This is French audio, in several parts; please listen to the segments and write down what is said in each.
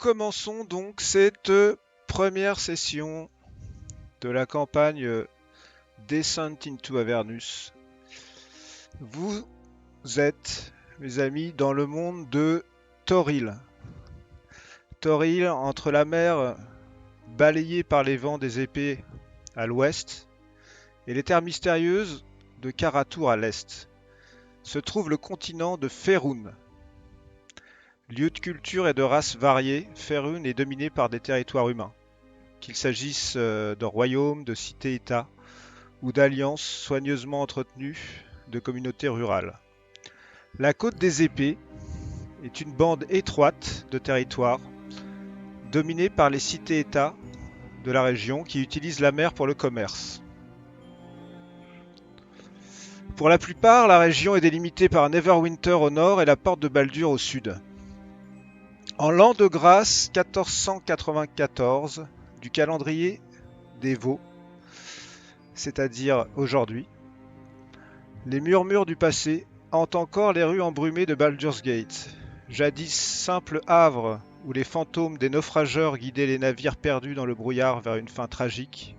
commençons donc cette première session de la campagne Descent into Avernus. Vous êtes, mes amis, dans le monde de Toril. Toril, entre la mer balayée par les vents des épées à l'ouest et les terres mystérieuses de Karatur à l'est, se trouve le continent de Faerûn. Lieu de culture et de races variées, Faerûn est dominé par des territoires humains, qu'il s'agisse de royaumes, de cités-États ou d'alliances soigneusement entretenues de communautés rurales. La Côte des Épées est une bande étroite de territoires dominée par les cités-États de la région qui utilisent la mer pour le commerce. Pour la plupart, la région est délimitée par Neverwinter au nord et la porte de Baldur au sud. En l'an de grâce 1494 du calendrier des Vaux, c'est-à-dire aujourd'hui, les murmures du passé hantent encore les rues embrumées de Baldur's Gate, jadis simple havre où les fantômes des naufrageurs guidaient les navires perdus dans le brouillard vers une fin tragique.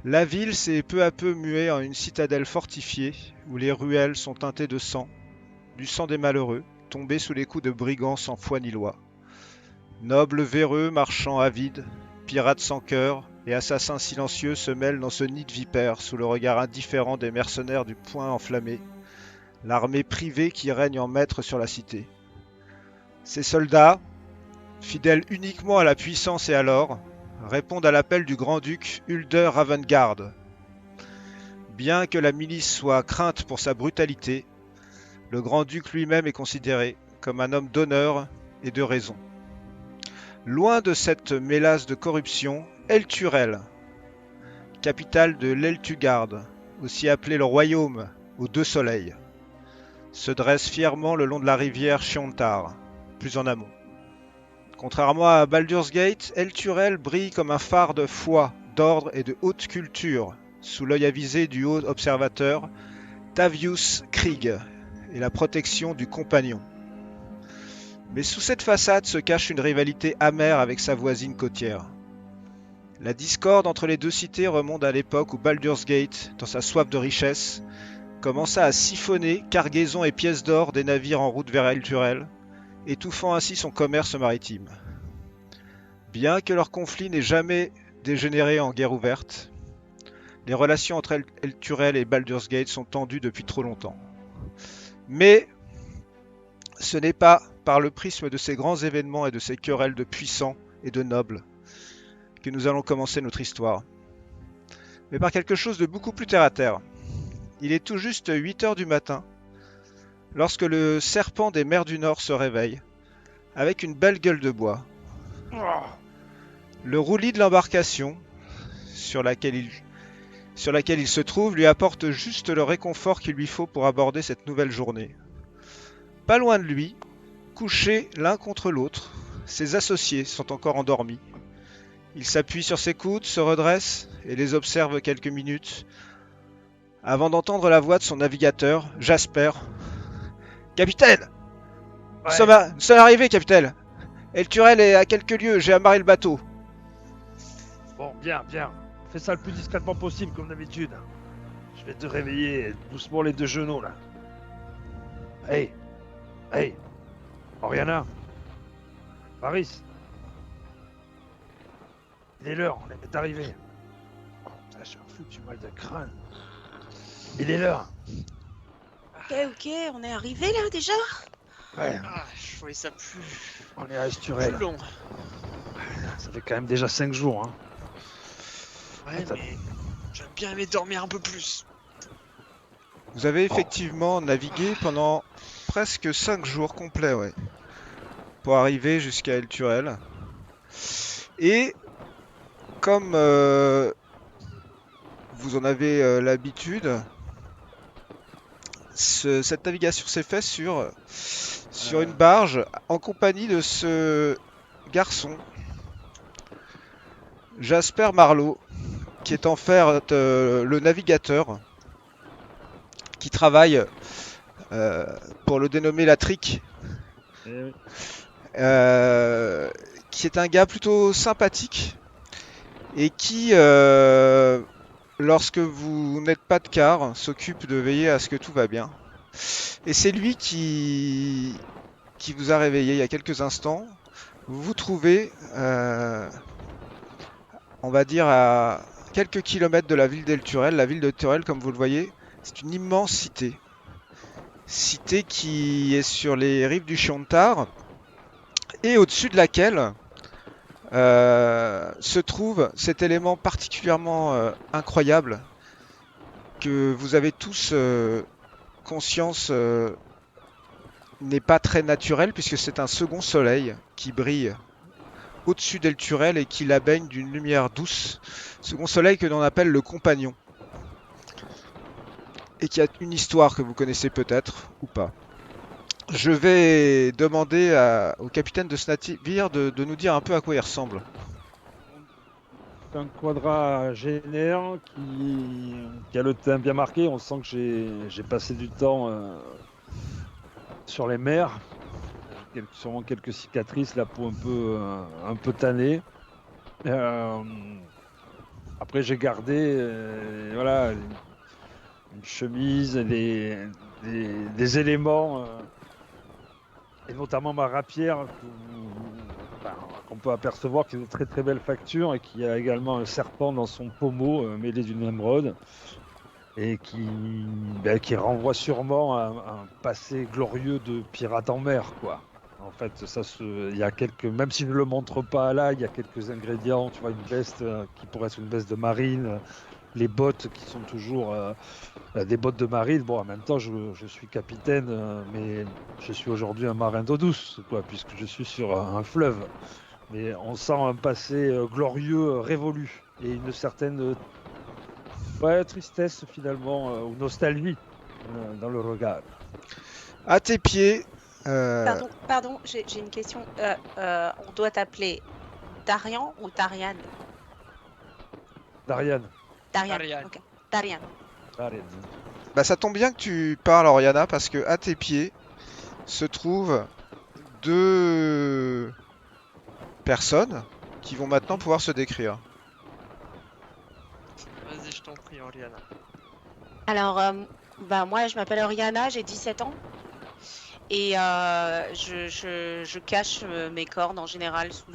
La ville s'est peu à peu muée en une citadelle fortifiée où les ruelles sont teintées de sang, du sang des malheureux, tombés sous les coups de brigands sans foi ni loi. Nobles véreux, marchands avides, pirates sans cœur et assassins silencieux se mêlent dans ce nid de vipères sous le regard indifférent des mercenaires du poing enflammé, l'armée privée qui règne en maître sur la cité. Ces soldats, fidèles uniquement à la puissance et à l'or, répondent à l'appel du grand-duc Ulder Ravengard. Bien que la milice soit crainte pour sa brutalité, le grand-duc lui-même est considéré comme un homme d'honneur et de raison. Loin de cette mélasse de corruption, Elturel, capitale de l'Eltugard, aussi appelé le royaume aux deux soleils, se dresse fièrement le long de la rivière Chiontar, plus en amont. Contrairement à Baldur's Gate, Elturel brille comme un phare de foi, d'ordre et de haute culture, sous l'œil avisé du haut observateur Tavius Krieg et la protection du compagnon. Mais sous cette façade se cache une rivalité amère avec sa voisine côtière. La discorde entre les deux cités remonte à l'époque où Baldur's Gate, dans sa soif de richesse, commença à siphonner cargaisons et pièces d'or des navires en route vers Elturel, étouffant ainsi son commerce maritime. Bien que leur conflit n'ait jamais dégénéré en guerre ouverte, les relations entre Elturel et Baldur's Gate sont tendues depuis trop longtemps. Mais ce n'est pas par le prisme de ces grands événements et de ces querelles de puissants et de nobles que nous allons commencer notre histoire, mais par quelque chose de beaucoup plus terre à terre. Il est tout juste 8 heures du matin, lorsque le serpent des mers du Nord se réveille, avec une belle gueule de bois. Le roulis de l'embarcation, sur laquelle il se trouve, lui apporte juste le réconfort qu'il lui faut pour aborder cette nouvelle journée. Pas loin de lui, couchés l'un contre l'autre, ses associés sont encore endormis. Il s'appuie sur ses coudes, se redresse et les observe quelques minutes, avant d'entendre la voix de son navigateur, Jasper. « Capitaine ! Nous sommes arrivés, capitaine. Elturel est à quelques lieues, j'ai amarré le bateau. » Bon, bien. Fais ça le plus discrètement possible, comme d'habitude. Je vais te réveiller doucement les deux genoux, là. Hey, Oriana, Paris. Il est l'heure, on est arrivé. J'ai un foutu mal de crâne. Il est l'heure. Ok, on est arrivé là déjà. Ouais, Je voyais ça plus on est à Esturel. long. Ça fait quand même déjà 5 jours, hein. Ouais, Attends. mais j'aurais bien aimé dormir un peu plus. Vous avez effectivement navigué pendant presque 5 jours complets, ouais, pour arriver jusqu'à Elturel. Et comme vous en avez l'habitude, cette navigation s'est faite sur une barge en compagnie de ce garçon, Jasper Marlowe, qui est en fait le navigateur qui travaille pour le dénommé la Trique qui est un gars plutôt sympathique et qui, lorsque vous n'êtes pas de quart, s'occupe de veiller à ce que tout va bien. Et c'est lui qui vous a réveillé il y a quelques instants. Vous vous trouvez, on va dire, à quelques kilomètres de la ville d'El Turel. La ville de Turel, comme vous le voyez, c'est une immense cité. Cité qui est sur les rives du Chiontar et au-dessus de laquelle se trouve cet élément particulièrement incroyable que vous avez tous conscience n'est pas très naturel puisque c'est un second soleil qui brille au-dessus d'El Turel et qui la baigne d'une lumière douce. Second soleil que l'on appelle le Compagnon et qui a une histoire que vous connaissez peut-être ou pas. Je vais demander au capitaine de ce navire de nous dire un peu à quoi il ressemble. C'est un quadragénaire qui a le teint bien marqué. On sent que j'ai passé du temps sur les mers. Sûrement quelques cicatrices, la peau un peu tannée. Après, j'ai gardé voilà, une chemise, des éléments, et notamment ma rapière qu'on peut apercevoir qui est de très très belle facture et qui a également un serpent dans son pommeau mêlé d'une émeraude et qui renvoie sûrement à un passé glorieux de pirate en mer, quoi. En fait, il y a même si je ne le montre pas là, il y a quelques ingrédients. Tu vois, une veste qui pourrait être une veste de marine, les bottes qui sont toujours des bottes de marine. Bon, en même temps, je suis capitaine, mais je suis aujourd'hui un marin d'eau douce, quoi, puisque je suis sur un fleuve. Mais on sent un passé glorieux, révolu, et une certaine tristesse finalement, ou nostalgie dans le regard. À tes pieds, Pardon, j'ai une question. On doit t'appeler Darian ou Darian? Darian. Darian. Ok. Darian. bah, ça tombe bien que tu parles, Oriana, parce que à tes pieds se trouvent deux personnes qui vont maintenant pouvoir se décrire. Vas-y, je t'en prie, Oriana. Alors, moi, je m'appelle Oriana, j'ai 17 ans. Et je cache mes cornes en général sous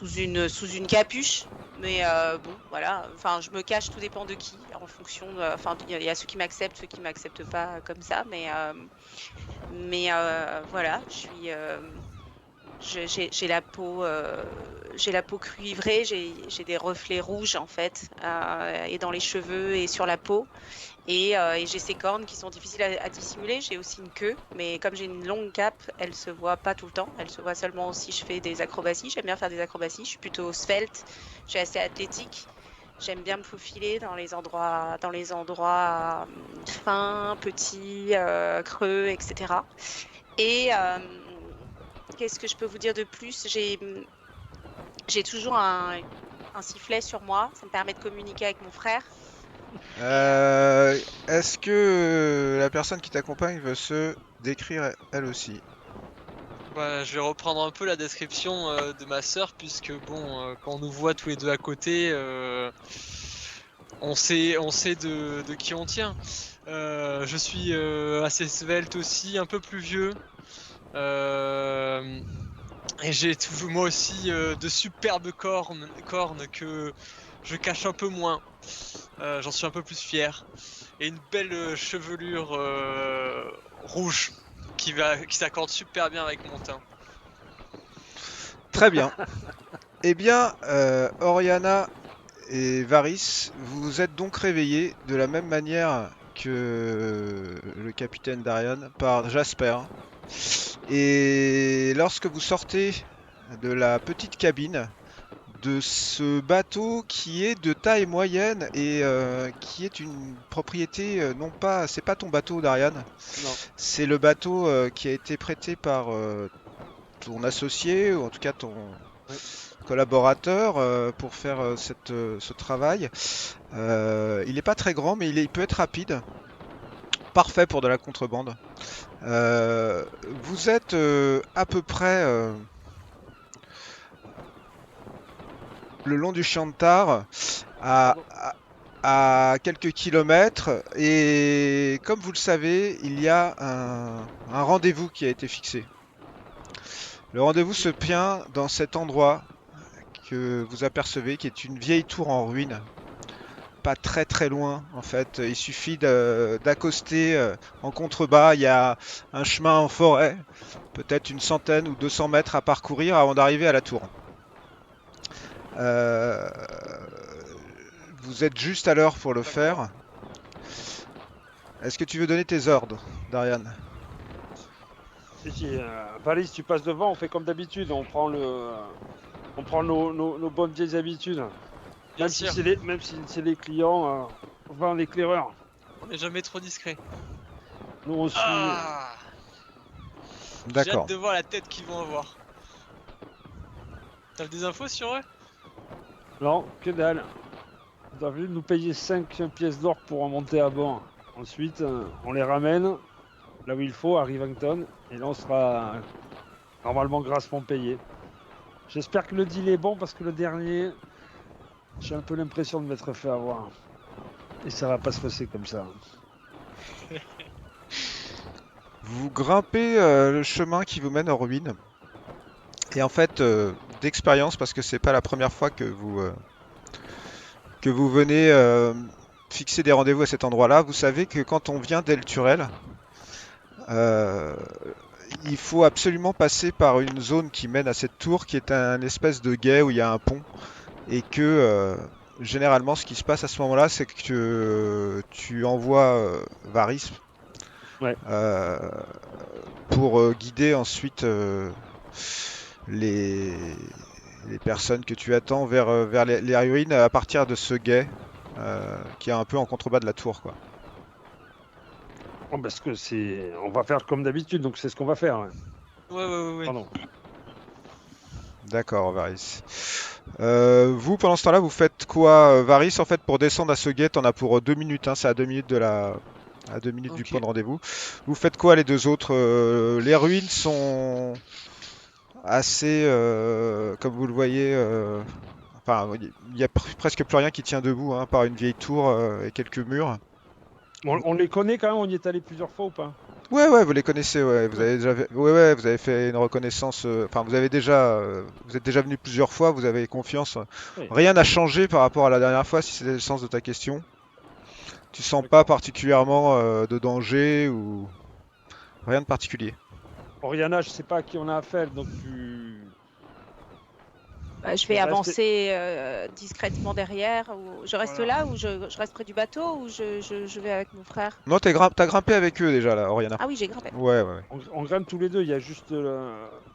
une capuche. Mais bon, voilà. Enfin, je me cache, tout dépend de qui, en fonction. Enfin, il y a ceux qui m'acceptent, ceux qui m'acceptent pas comme ça. Mais voilà, j'ai la peau cuivrée, j'ai des reflets rouges en fait, et dans les cheveux et sur la peau. Et j'ai ces cornes qui sont difficiles à dissimuler. J'ai aussi une queue, mais comme j'ai une longue cape, elle se voit pas tout le temps. Elle se voit seulement si je fais des acrobaties. J'aime bien faire des acrobaties. Je suis plutôt svelte. Je suis assez athlétique. J'aime bien me faufiler dans les endroits fins, petits, creux, etc. Et qu'est-ce que je peux vous dire de plus? J'ai toujours un sifflet sur moi. Ça me permet de communiquer avec mon frère. Est-ce que la personne qui t'accompagne veut se décrire elle aussi? Bah, je vais reprendre un peu la description de ma sœur, puisque bon, quand on nous voit tous les deux à côté, on sait de qui on tient. Je suis assez svelte aussi, un peu plus vieux. Et j'ai toujours moi aussi de superbes cornes que je cache un peu moins. J'en suis un peu plus fier. Et une belle chevelure rouge qui s'accorde super bien avec mon teint. Très bien. Eh bien, Oriana et Varys, vous vous êtes donc réveillés de la même manière que le capitaine Darian par Jasper. Et lorsque vous sortez de la petite cabine de ce bateau qui est de taille moyenne et qui est une propriété, non pas, c'est pas ton bateau Darian, Non. c'est le bateau qui a été prêté par ton associé ou en tout cas ton collaborateur pour faire ce travail. Il n'est pas très grand mais il peut être rapide, parfait pour de la contrebande. Euh, Vous êtes à peu près le long du champ de Tare, à, Pardon. à quelques kilomètres, et comme vous le savez, il y a un rendez-vous qui a été fixé. Le rendez-vous se tient dans cet endroit que vous apercevez, qui est une vieille tour en ruine. Pas très très loin en fait, il suffit d'accoster en contrebas, il y a un chemin en forêt, peut-être une centaine ou 200 mètres à parcourir avant d'arriver à la tour. Euh, Vous êtes juste à l'heure pour le faire. Est-ce que tu veux donner tes ordres, Darian? Si, Valis, tu passes devant, on fait comme d'habitude, on prend nos bonnes vieilles habitudes. Bien Même si sûr, c'est les clients, on va en éclaireur. on n'est jamais trop discret. Nous on suit. Ah, j'ai hâte D'accord. de voir la tête qu'ils vont avoir. T'as des infos sur eux? Non, que dalle. Ils doivent nous payer 5 pièces d'or pour remonter à bord. Ensuite, on les ramène là où il faut, à Rivington, et là on sera normalement grassement payé. J'espère que le deal est bon parce que le dernier, j'ai un peu l'impression de m'être fait avoir. Et ça va pas se passer comme ça. Vous grimpez le chemin qui vous mène aux ruines. Et en fait, d'expérience, parce que c'est pas la première fois que vous venez fixer des rendez-vous à cet endroit-là, vous savez que quand on vient d'El Turel, euh, il faut absolument passer par une zone qui mène à cette tour, qui est un espèce de guet où il y a un pont, et que généralement, ce qui se passe à ce moment-là, c'est que tu envoies Varys Ouais. euh, pour guider ensuite les, les personnes que tu attends vers les ruines à partir de ce guet qui est un peu en contrebas de la tour, quoi. Oh, parce que on va faire comme d'habitude, donc c'est ce qu'on va faire. Ouais. Ouais. Pardon. D'accord, Varys. Vous, pendant ce temps-là, vous faites quoi, Varys? En fait, pour descendre à ce guet, t'en as pour 2 minutes, hein, c'est à 2 minutes à 2 minutes du Ok. point de rendez-vous. Vous faites quoi les deux autres? Les ruines sont assez, comme vous le voyez, enfin, il y a presque plus rien qui tient debout, hein, par une vieille tour et quelques murs. On les connaît quand même, on y est allé plusieurs fois ou pas? Ouais, ouais, vous les connaissez, ouais. Vous Ouais. avez déjà, ouais, ouais, vous avez fait une reconnaissance. Enfin, vous avez déjà, vous êtes déjà venu plusieurs fois. Vous avez confiance. Oui, Rien n'a changé par rapport à la dernière fois, si c'était le sens de ta question. Tu sens pas d'accord. particulièrement de danger ou rien de particulier. Oriana, je sais pas à qui on a affaire, donc tu. Bah, je Tu vais restes. avancer discrètement derrière. Ou... Je reste Voilà. là ou je reste près du bateau ou je vais avec mon frère? Non, t'as grimpé avec eux déjà là, Oriana. Ah oui, j'ai grimpé. Ouais, ouais, ouais. On grimpe tous les deux, il y a juste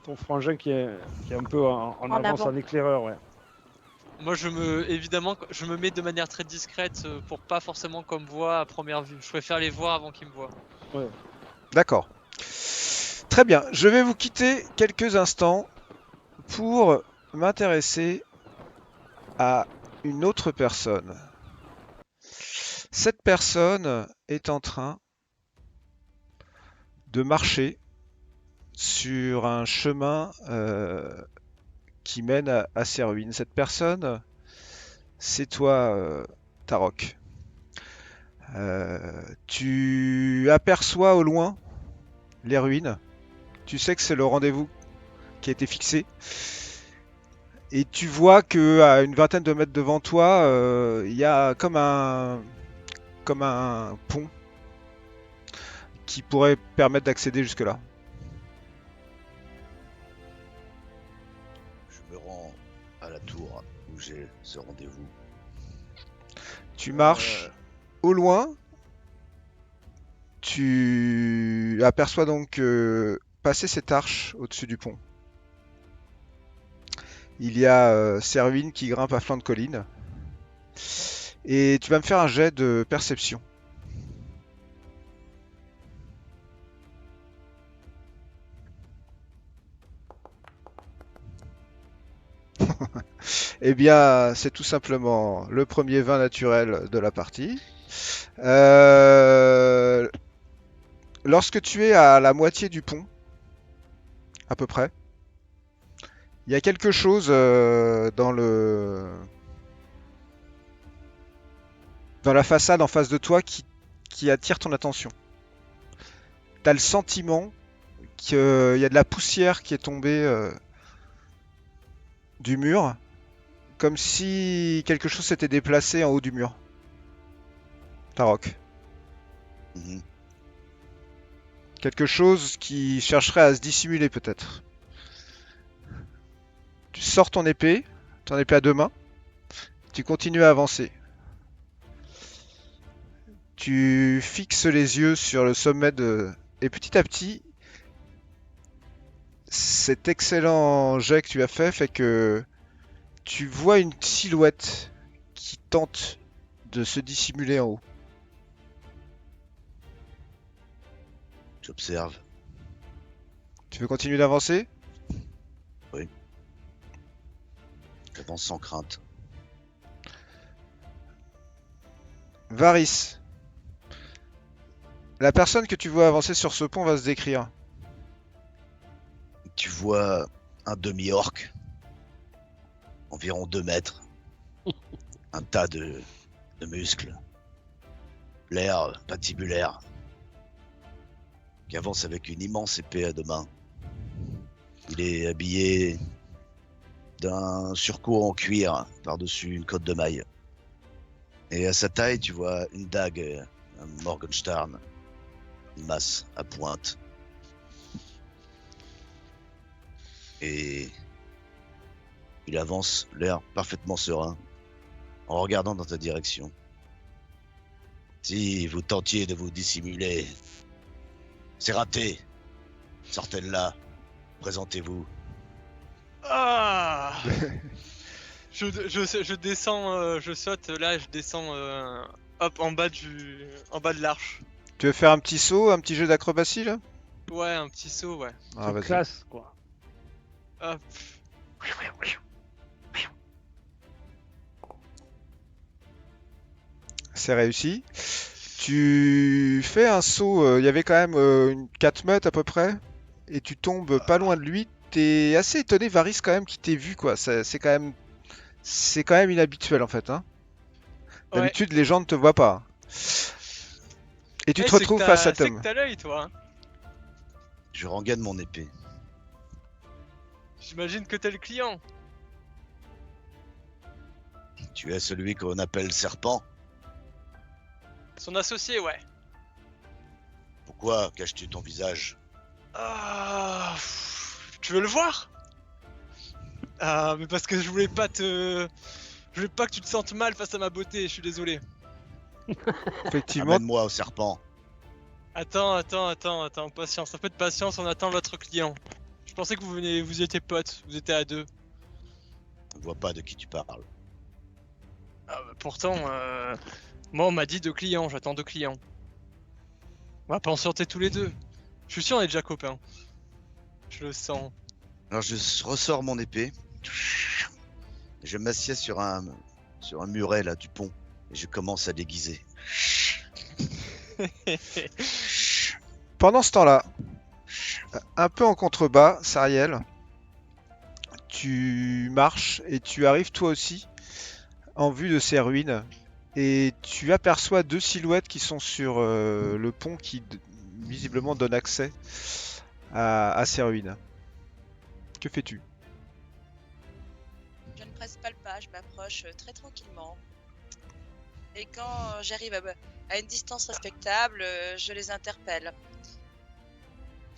ton frangin qui est un peu en En avance avant. en éclaireur, ouais. Moi, évidemment, je me mets de manière très discrète pour pas forcément qu'on me voit à première vue. Je préfère les voir avant qu'ils me voient. Ouais. D'accord. Très bien. Je vais vous quitter quelques instants pour m'intéresser à une autre personne. Cette personne est en train de marcher sur un chemin qui mène à ses ruines. Cette personne, c'est toi, Tarok. Tu aperçois au loin les ruines. Tu sais que c'est le rendez-vous qui a été fixé. Et tu vois que à une vingtaine de mètres devant toi, il y a comme un pont qui pourrait permettre d'accéder jusque-là. Je me rends à la tour où j'ai ce rendez-vous. Tu marches au loin. Tu aperçois donc passer cette arche au-dessus du pont. Il y a Serwin qui grimpe à flanc de colline. Et tu vas me faire un jet de perception. Eh bien, c'est tout simplement le premier vin naturel de la partie. Euh, Lorsque tu es à la moitié du pont, à peu près, il y a quelque chose dans la façade en face de toi qui attire ton attention. T'as le sentiment qu'il y a de la poussière qui est tombée du mur, comme si quelque chose s'était déplacé en haut du mur. Tarok. Mhm. Quelque chose qui chercherait à se dissimuler peut-être. Tu sors ton épée à deux mains, tu continues à avancer. Tu fixes les yeux sur le sommet de... Et petit à petit, cet excellent jet que tu as fait que tu vois une silhouette qui tente de se dissimuler en haut. J'observe. Tu veux continuer d'avancer? J'avance sans crainte. Varys. La personne que tu vois avancer sur ce pont va se décrire. Tu vois un demi-orc, environ 2 mètres, un tas de muscles, l'air patibulaire, qui avance avec une immense épée à deux mains. Il est habillé d'un surcot en cuir par-dessus une cotte de maille. Et à sa taille, tu vois une dague, un Morgenstern, une masse à pointe. Et il avance, l'air parfaitement serein, en regardant dans ta direction. Si vous tentiez de vous dissimuler, c'est raté. Sortez de là, présentez-vous. Ah je descends, je saute, là je descends hop en bas de l'arche. Tu veux faire un petit saut, un petit jeu d'acrobatie là? Ouais, un petit saut, ouais. Ah, C'est vas-y. classe, quoi. Hop. C'est réussi. Tu fais un saut, il y avait quand même 4 mètres à peu près, et tu tombes pas loin de lui. T'es assez étonné, Varys, quand même, qui t'ait vu, quoi. C'est quand même inhabituel, en fait, hein. Ouais. D'habitude, les gens ne te voient pas. Et tu Eh, te retrouves face à C'est Tom. que t'as l'œil, toi. Hein. Je rengaine mon épée. J'imagine que t'es le client. Tu es celui qu'on appelle Serpent. Son associé, ouais. Pourquoi caches-tu ton visage? Ah, tu veux le voir? Ah, mais parce que je voulais pas que tu te sentes mal face à ma beauté, je suis désolé. Effectivement, Amène-moi au serpent. Attends, patience, un peu de patience, on attend votre client. Je pensais que vous étiez potes, vous étiez à deux. Je ne vois pas de qui tu parles. Ah, bah, pourtant, moi on m'a dit 2 clients, j'attends 2 clients. On va pas en sortir tous les deux. Je suis sûr on est déjà copains. Je le sens. Alors je ressors mon épée. Je m'assieds sur un muret là du pont et je commence à déguiser. pendant ce temps-là, un peu en contrebas, Sariel, tu marches et tu arrives toi aussi en vue de ces ruines. Et tu aperçois 2 silhouettes qui sont sur le pont qui visiblement donne accès à ces ruines. Que fais-tu? Je ne presse pas le pas, je m'approche très tranquillement. Et quand j'arrive à une distance respectable, je les interpelle.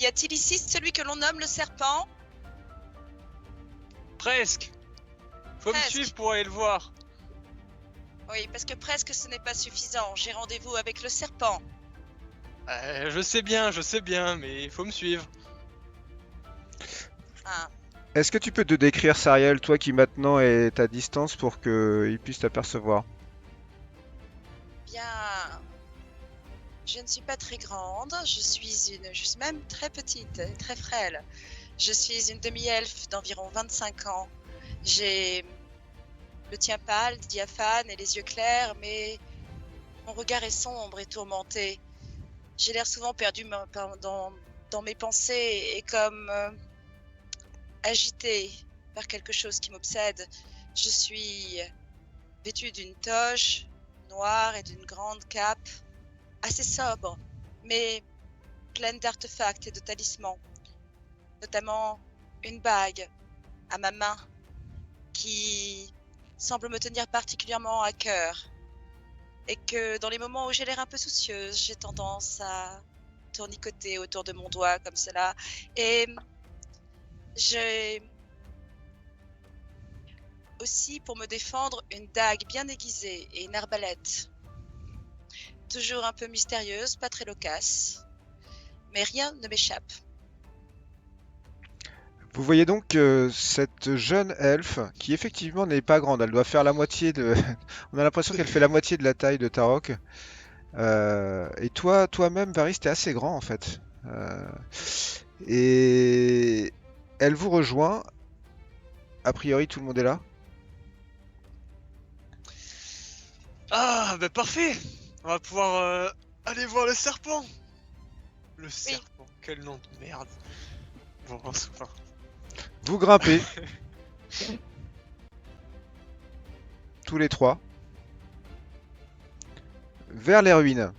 Y a-t-il ici celui que l'on nomme le serpent? Presque. Faut me Presque. suivre pour aller le voir. Oui, parce que presque ce n'est pas suffisant. J'ai rendez-vous avec le serpent. Je sais bien, mais il faut me suivre. Ah, Est-ce que tu peux te décrire, Sariel, toi qui maintenant est à distance pour qu'il puisse t'apercevoir? bien. Je ne suis pas très grande. Je suis même très petite, très frêle. Je suis une demi-elfe d'environ 25 ans. J'ai le teint pâle, diaphane et les yeux clairs, mais mon regard est sombre et tourmenté. J'ai l'air souvent perdu dans mes pensées et comme agitée par quelque chose qui m'obsède. Je suis vêtue d'une toge noire et d'une grande cape, assez sobre, mais pleine d'artefacts et de talismans, notamment une bague à ma main qui semble me tenir particulièrement à cœur. Et que dans les moments où j'ai l'air un peu soucieuse, j'ai tendance à tournicoter autour de mon doigt comme cela. Et j'ai aussi, pour me défendre, une dague bien aiguisée et une arbalète. Toujours un peu mystérieuse, pas très loquace. Mais rien ne m'échappe. Vous voyez donc cette jeune elfe, qui effectivement n'est pas grande, elle doit faire la moitié de... On a l'impression qu'elle fait la moitié de la taille de Tarok. Et toi-même, Varys, t'es assez grand en fait. Et elle vous rejoint. A priori, tout le monde est là. Ah, bah parfait. On va pouvoir aller voir le serpent. Le serpent, quel nom de merde. Bon, enfin. Vous grimpez. Tous les trois. Vers les ruines.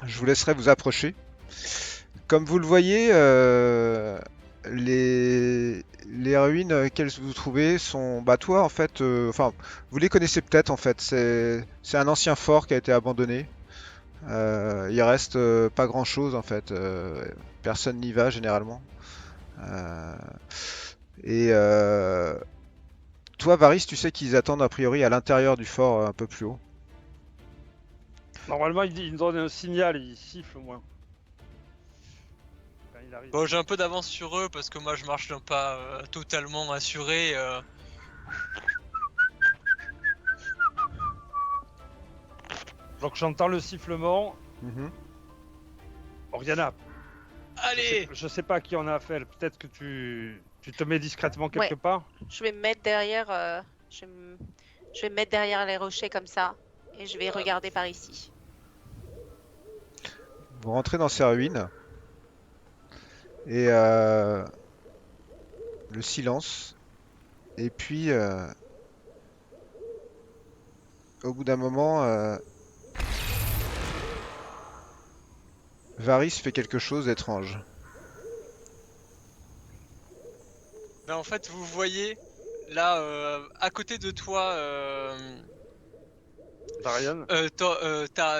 Je vous laisserai vous approcher. Comme vous le voyez, les ruines qu'elles vous trouvez sont... Bah toi en fait, enfin, vous les connaissez peut-être en fait. C'est un ancien fort qui a été abandonné. Il reste pas grand-chose en fait. Personne n'y va généralement. Et toi, Varys, tu sais qu'ils attendent a priori à l'intérieur du fort un peu plus haut. Normalement, il me donne un signal, il siffle au moins. Quand il arrive. Bon, j'ai un peu d'avance sur eux parce que moi je marche pas totalement assuré. Donc j'entends le sifflement. Mhm. Oriana, Allez. je sais pas à qui on a affaire. Peut-être que tu te mets discrètement quelque part. Je vais me mettre derrière, je vais me mettre derrière les rochers comme ça, et je vais regarder par ici. Vous rentrez dans ces ruines. Et le silence. Et puis, au bout d'un moment, Varys fait quelque chose d'étrange. Ben, en fait, vous voyez là à côté de toi, Darian.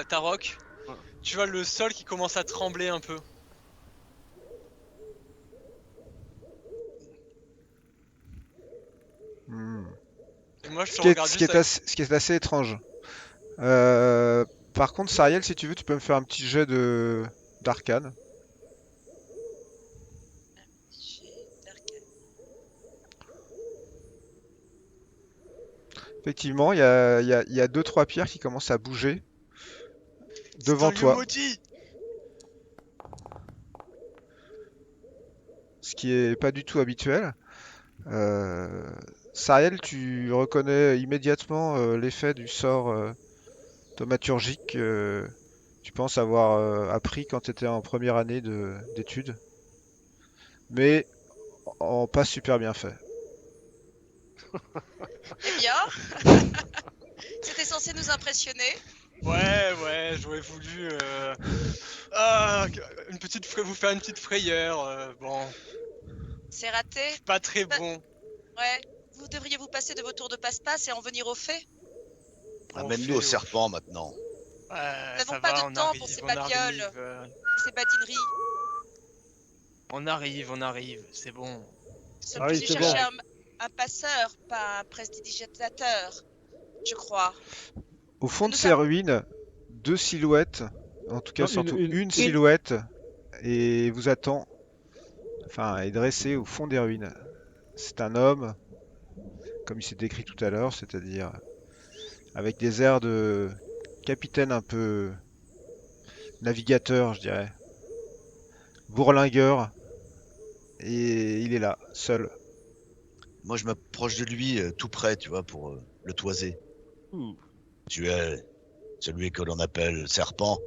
Tarok. Ouais. Tu vois le sol qui commence à trembler un peu. Hmm. Et moi je Ce te qui est, regarde ce qui juste est assez, ce qui est assez étrange. Par contre, Sariel, si tu veux, tu peux me faire un petit jet d'arcane. Effectivement, il y a deux, trois pierres qui commencent à bouger devant C'est un lieu toi. maudit. Ce qui est pas du tout habituel. Sariel, tu reconnais immédiatement l'effet du sort thaumaturgique que tu penses avoir appris quand tu étais en première année d'études, mais en pas super bien fait. Eh bien, c'était censé nous impressionner. Ouais, j'aurais voulu vous faire une petite frayeur. Bon, C'est raté. pas très bon. Ouais. Vous devriez vous passer de vos tours de passe-passe et en venir au fait. Amène-nous au serpent maintenant. Ouais, Nous ça n'avons pas va, de on temps arrive, pour ces on babioles. arrive, Ces badineries. on arrive, c'est bon. Ce Ah oui, que c'est j'ai cherché un passeur, pas un prestidigitateur, je crois. Au fond de Nous ces avons- ruines, deux silhouettes, en tout cas Non, surtout une- une silhouette, et vous attend, enfin est dressée au fond des ruines. C'est un homme, comme il s'est décrit tout à l'heure, c'est-à-dire avec des airs de capitaine un peu navigateur, je dirais, bourlingueur, et il est là, seul. Moi, je m'approche de lui tout près, tu vois, pour le toiser. Ouh. Tu es celui que l'on appelle serpent.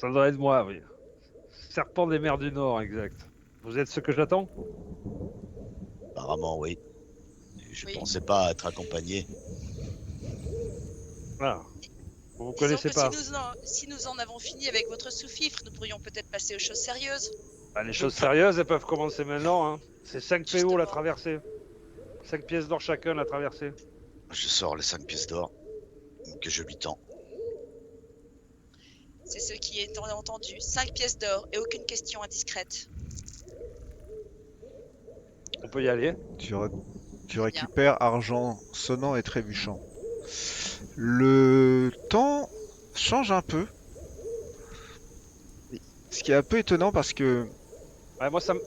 Ça doit être moi, oui. Serpent des mers du Nord, exact. Vous êtes ce que j'attends? Apparemment, oui. Je Oui. pensais pas être accompagné. Voilà. Vous Disons connaissez que pas. si nous en avons fini avec votre sous-fifre, nous pourrions peut-être passer aux choses sérieuses. Bah, les choses sérieuses, elles peuvent commencer maintenant. Hein. C'est 5 PO la Justement. traversée. 5 pièces d'or chacun la traversée. Je sors les 5 pièces d'or que je lui tends. C'est ce qui est entendu. 5 pièces d'or et aucune question indiscrète. On peut y aller. Tu récupères argent sonnant et trébuchant. Le temps change un peu. Ce qui est un peu étonnant parce que Ouais, moi, ça me...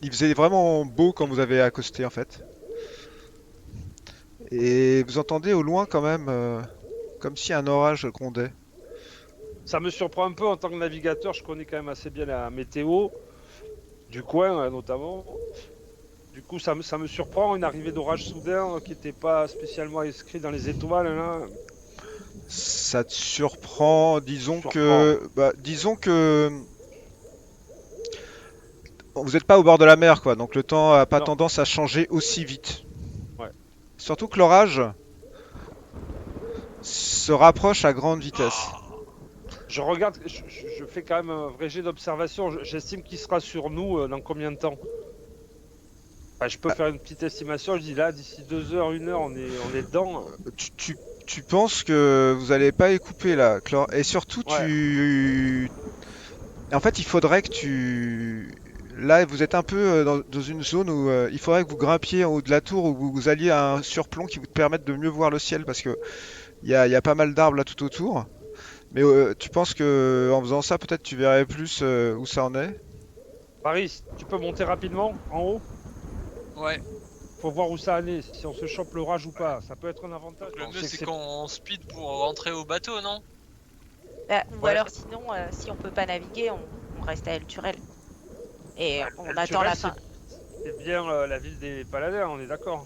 il faisait vraiment beau quand vous avez accosté en fait. Et vous entendez au loin quand même comme si un orage grondait. ça me surprend un peu en tant que navigateur. Je connais quand même assez bien la météo du coin, notamment. Du coup, ça me surprend une arrivée d'orage soudain qui n'était pas spécialement inscrit dans les étoiles. Là. Ça te surprend, disons disons que vous n'êtes pas au bord de la mer quoi, donc le temps a pas Non. tendance à changer aussi vite. Ouais. Surtout que l'orage se rapproche à grande vitesse. Je regarde, je fais quand même un vrai jet d'observation. J'estime qu'il sera sur nous dans combien de temps? Enfin, je peux faire une petite estimation. Je dis là, d'ici 2 heures, 1 heure, on est dedans. Tu penses que vous allez pas y couper là, et surtout Ouais. En fait, il faudrait que tu... Là, vous êtes un peu dans une zone où il faudrait que vous grimpiez en haut de la tour ou vous alliez à un surplomb qui vous permette de mieux voir le ciel parce que il y a pas mal d'arbres là tout autour. Mais tu penses que en faisant ça, peut-être tu verrais plus où ça en est? Paris, tu peux monter rapidement en haut? Ouais. Faut voir où ça en est, si on se chope l'orage ou pas. Ça peut être un avantage. Le On mieux sait c'est que qu'on speed pour rentrer au bateau, non? Ou Ouais. alors sinon, si on peut pas naviguer, on reste à El Turel. Et on El attend la Turel, fin. C'est bien la ville des paladins, on est d'accord.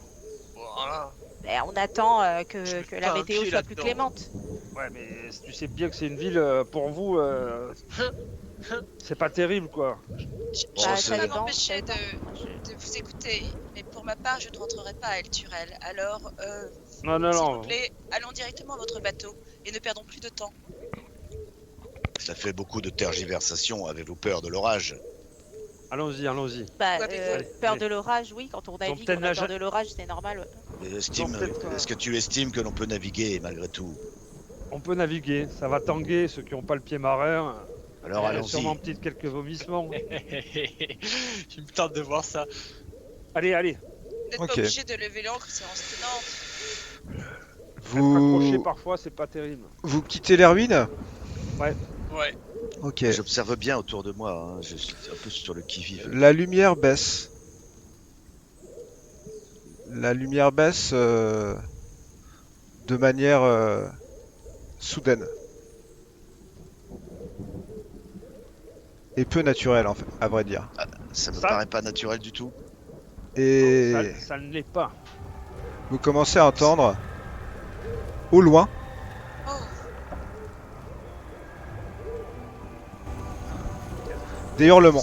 Voilà. On attend Je mets que pas la un météo pied soit plus là-dedans. clémente. Ouais, mais tu sais bien que c'est une ville pour vous. C'est pas terrible, quoi. Je Bon, ne Bah, peux ça pas dépend, m'empêcher ça dépend. de vous écouter, mais pour ma part, je ne rentrerai pas à El Turel. Alors, Non, non, s'il non. vous plaît, allons directement à votre bateau et ne perdons plus de temps. Ça fait beaucoup de tergiversations. Avez-vous peur de l'orage? Allons-y, allons-y. Bah, Ou avec peur allez. de l'orage, oui, quand on navigue, peut-être on a peur nager- de l'orage, c'est normal. Ouais. Est-ce que tu estimes que l'on peut naviguer malgré tout? On peut naviguer, ça va tanguer. Ceux qui n'ont pas le pied marin, Alors il y a allons-y. sûrement peut-être quelques vomissements. Il me tarde de voir ça. Allez, allez. Vous n'êtes Ok. pas obligé de lever l'ancre, séance tenante. Être accroché Vous parfois, c'est pas terrible. vous quittez les ruines? Ouais. Ok. J'observe bien autour de moi. Hein. Je suis un peu sur le qui-vive. La lumière baisse. La lumière baisse de manière soudaine. Et peu naturelle, en fait, à vrai dire. Ça me Ça- paraît pas naturel du tout. Et Non, ça ne l'est pas. vous commencez à entendre au loin Oh, des hurlements.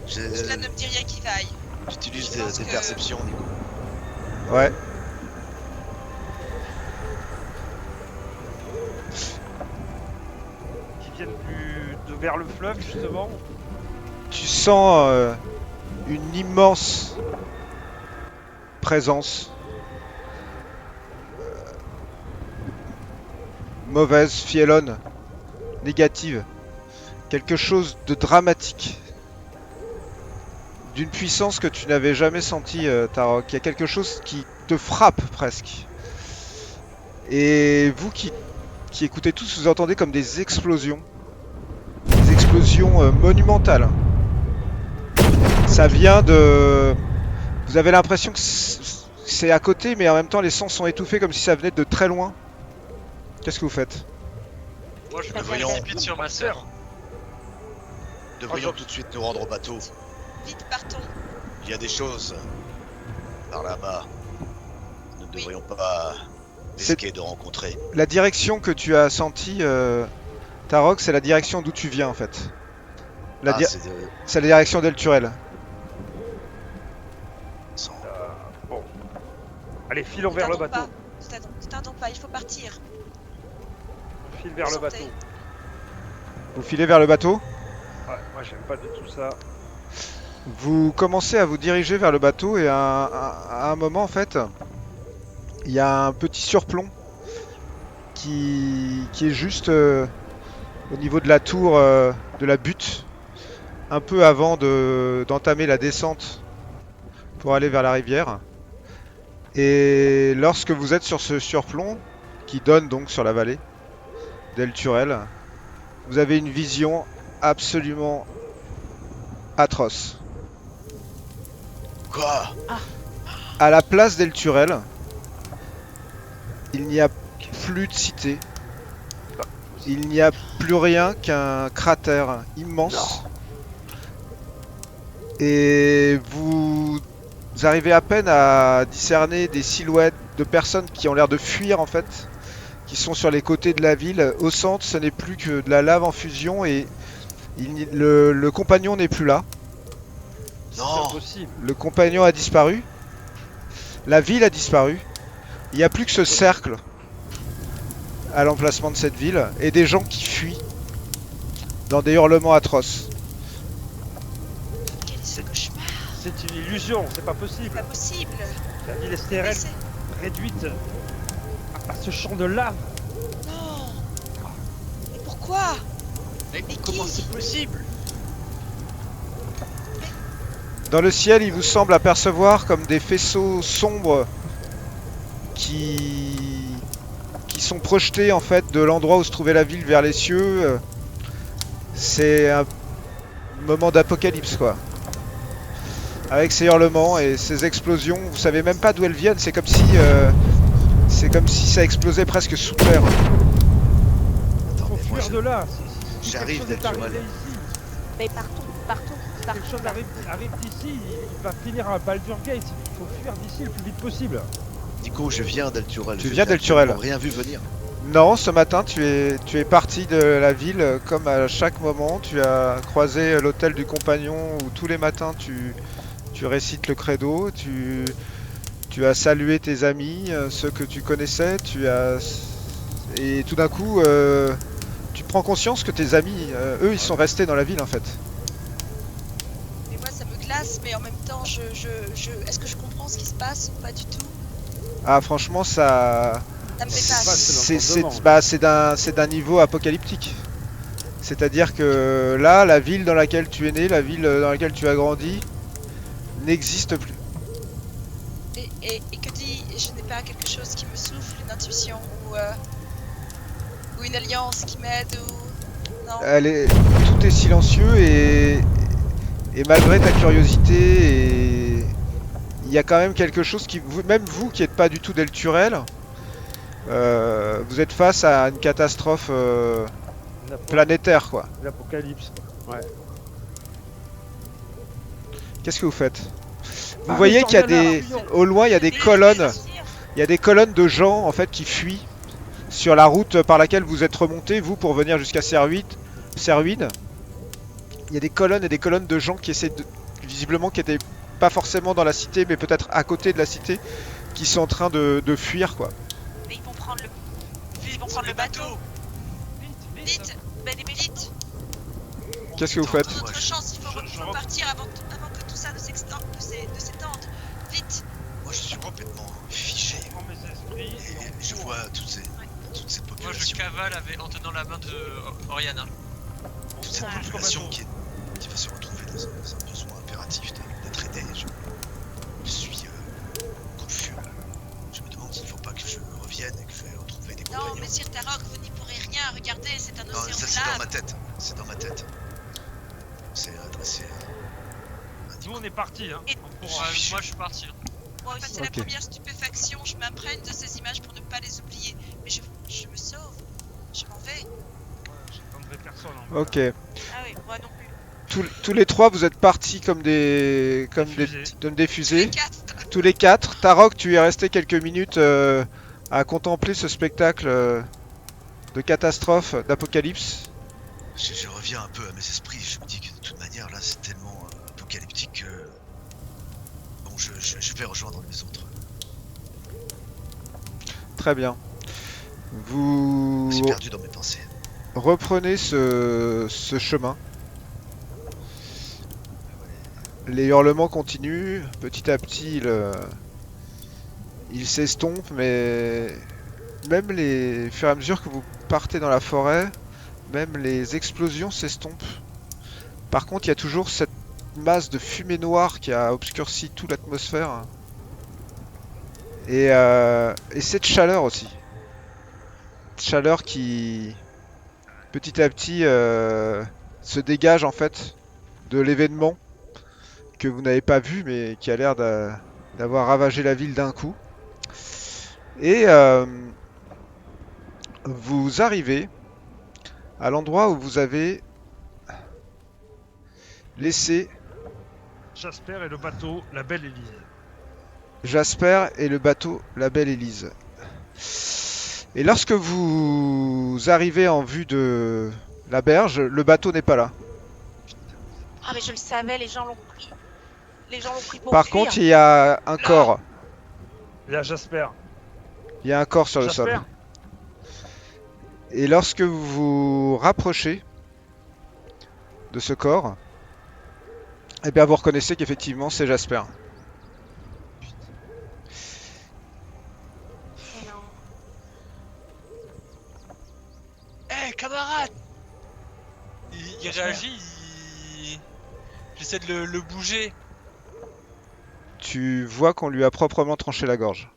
cela ne me dit rien qui vaille. J'utilise Je pense des que- perceptions, Nico. Ouais. Qui viennent vers le fleuve, justement. Tu sens une immense présence mauvaise, fiellonne, négative. Quelque chose de dramatique. D'une puissance que tu n'avais jamais sentie, Tarok. Il y a quelque chose qui te frappe presque. Et vous qui écoutez tous, vous entendez comme des explosions. Des explosions monumentales. Ça vient de... Vous avez l'impression que c'est à côté, mais en même temps les sons sont étouffés comme si ça venait de très loin. Qu'est-ce que vous faites? Moi je me Voyons. précipite sur ma sœur. Devrions tout de suite nous rendre au bateau. Vite, partons. Il y a des choses par là-bas. Nous ne Oui. devrions pas C'est- risquer de rencontrer. La direction que tu as sentie Tarok, c'est la direction d'où tu viens en fait. La Ah, di- c'est de... c'est la direction d'El Turel. sans- Bon. Allez, filons vers le bateau. Ne tardons pas, il faut partir. On file vers le Santé. bateau. Vous filez vers le bateau. Ouais, moi j'aime pas du tout ça. Vous commencez à vous diriger vers le bateau et à un moment en fait, il y a un petit surplomb qui est juste au niveau de la tour de la butte, un peu avant d'entamer la descente pour aller vers la rivière. Et lorsque vous êtes sur ce surplomb, qui donne donc sur la vallée d'El Turel, vous avez une vision absolument atroce. Quoi? À la place d'El Turel, il n'y a plus de cité. Il n'y a plus rien qu'un cratère immense. Et vous arrivez à peine à discerner des silhouettes de personnes qui ont l'air de fuir en fait, qui sont sur les côtés de la ville. Au centre, ce n'est plus que de la lave en fusion et le compagnon n'est plus là. C'est Non. impossible. Le compagnon a disparu. La ville a disparu. Il n'y a plus que ce cercle à l'emplacement de cette ville et des gens qui fuient dans des hurlements atroces. Quel est ce cauchemar? C'est une illusion, c'est pas C'est possible. pas possible. La ville Mais STRL c'est- réduite à ce champ de lave. Non. Mais pourquoi? Mais Mais comment qui? c'est possible? Dans le ciel, il vous semble apercevoir comme des faisceaux sombres qui sont projetés en fait de l'endroit où se trouvait la ville vers les cieux. C'est un moment d'apocalypse quoi. Avec ces hurlements et ces explosions, vous savez même pas d'où elles viennent. C'est comme si ça explosait presque sous terre. Attends, Faut mais moi, fuir de là. Si j'arrive quelque chose est d'El Turel. arrivé ici, Mais partout, partout, si partout. quelque chose arrive d'ici, il va finir à Baldur Gate. Il faut fuir d'ici le plus vite possible. Nico, je viens d'El Turel. Tu Je viens n'ai d'El Turel. absolument rien vu venir. Non, ce matin, tu es parti de la ville comme à chaque moment. Tu as croisé l'hôtel du compagnon où tous les matins tu récites le credo. Tu as salué tes amis, ceux que tu connaissais. Et tout d'un coup, tu prends conscience que tes amis, eux, ils sont restés dans la ville en fait. Mais moi, ça me glace, mais en même temps, est-ce que je comprends ce qui se passe ou pas du tout? Ah, franchement, ça. Ça me C'est pas- dépasse. c'est l'entendement. C'est d'un niveau apocalyptique. C'est-à-dire que là, la ville dans laquelle tu es né, la ville dans laquelle tu as grandi, n'existe plus. Et que dit, je n'ai pas quelque chose qui me souffle, une intuition ou une alliance qui m'aide ou... Non. Tout est silencieux et malgré ta curiosité, il y a quand même quelque chose qui, même vous qui n'êtes pas du tout d'El Turel, vous êtes face à une catastrophe planétaire quoi. L'apocalypse. Ouais. Qu'est-ce que vous faites? Vous Ah, voyez mais qu'il y a Jordan, des, fuyons. au loin, il y a des colonnes. Il y a des colonnes de gens en fait qui fuient sur la route par laquelle vous êtes remonté, vous, pour venir jusqu'à Serwyn. Il y a des colonnes et des colonnes de gens qui essaient visiblement qui étaient pas forcément dans la cité, mais peut-être à côté de la cité, qui sont en train de fuir quoi. Mais ils vont prendre le bateau. Vite, ben vite. Qu'est-ce que vous faites? Notre chance, il faut partir avant que tout ça ne s'étende. Vite. Moi, je suis complètement figé. Je prends mes esprits. Et je vois toute cette Moi je population. cavale en tenant la main de Oriana. Toute cette Ah, population qui va se retrouver dans un besoin impératif d'être aidée. Je suis confus. Je me demande s'il ne faut pas que je revienne et que je vais retrouver des Non, compagnons. Messire Tarok, vous n'y pourrez rien. Regardez, c'est un Non, océan ça de c'est dans lave. ma tête. C'est dans ma tête. C'est adressé à Nous on est partis. Hein. Et- On pourra- Moi je suis parti. Moi aussi, c'est Ok. la première stupéfaction. Je m'imprègne de ces images pour ne pas les oublier. Mais je me sauve. Je m'en vais. J'attendrai personne. En Ok. Ah oui, moi non plus. Tous les trois, vous êtes partis comme des fusées. Les quatre. Tous les quatre. Tarok, tu es resté quelques minutes à contempler ce spectacle de catastrophe, d'apocalypse. Je reviens un peu à mes esprits. Je me dis que de toute manière, là, c'est tellement apocalyptique que. Bon, je vais rejoindre les autres. Très bien. Je Vous suis perdu dans mes pensées. reprenez ce chemin. Les hurlements continuent. Petit à petit, ils s'estompent, mais même au fur et à mesure que vous partez dans la forêt, même les explosions s'estompent. Par contre, il y a toujours cette masse de fumée noire qui a obscurci toute l'atmosphère. Et cette chaleur aussi. Chaleur qui, petit à petit, se dégage en fait de l'événement que vous n'avez pas vu, mais qui a l'air d'avoir ravagé la ville d'un coup. Et vous arrivez à l'endroit où vous avez laissé Jasper et le bateau, la belle Élise. Jasper et le bateau La Belle Élise. Et lorsque vous arrivez en vue de la berge, le bateau n'est pas là. Ah, mais je le savais, les gens l'ont pris. Les gens l'ont pris pour Par fuir. contre, il y a un corps. Il y a Jasper. Il y a un corps sur le Jasper. sol. Et lorsque vous vous rapprochez de ce corps, eh bien vous reconnaissez qu'effectivement c'est Jasper. Mais non. Eh, camarade! Il réagit, j'essaie de le bouger. Tu vois qu'on lui a proprement tranché la gorge.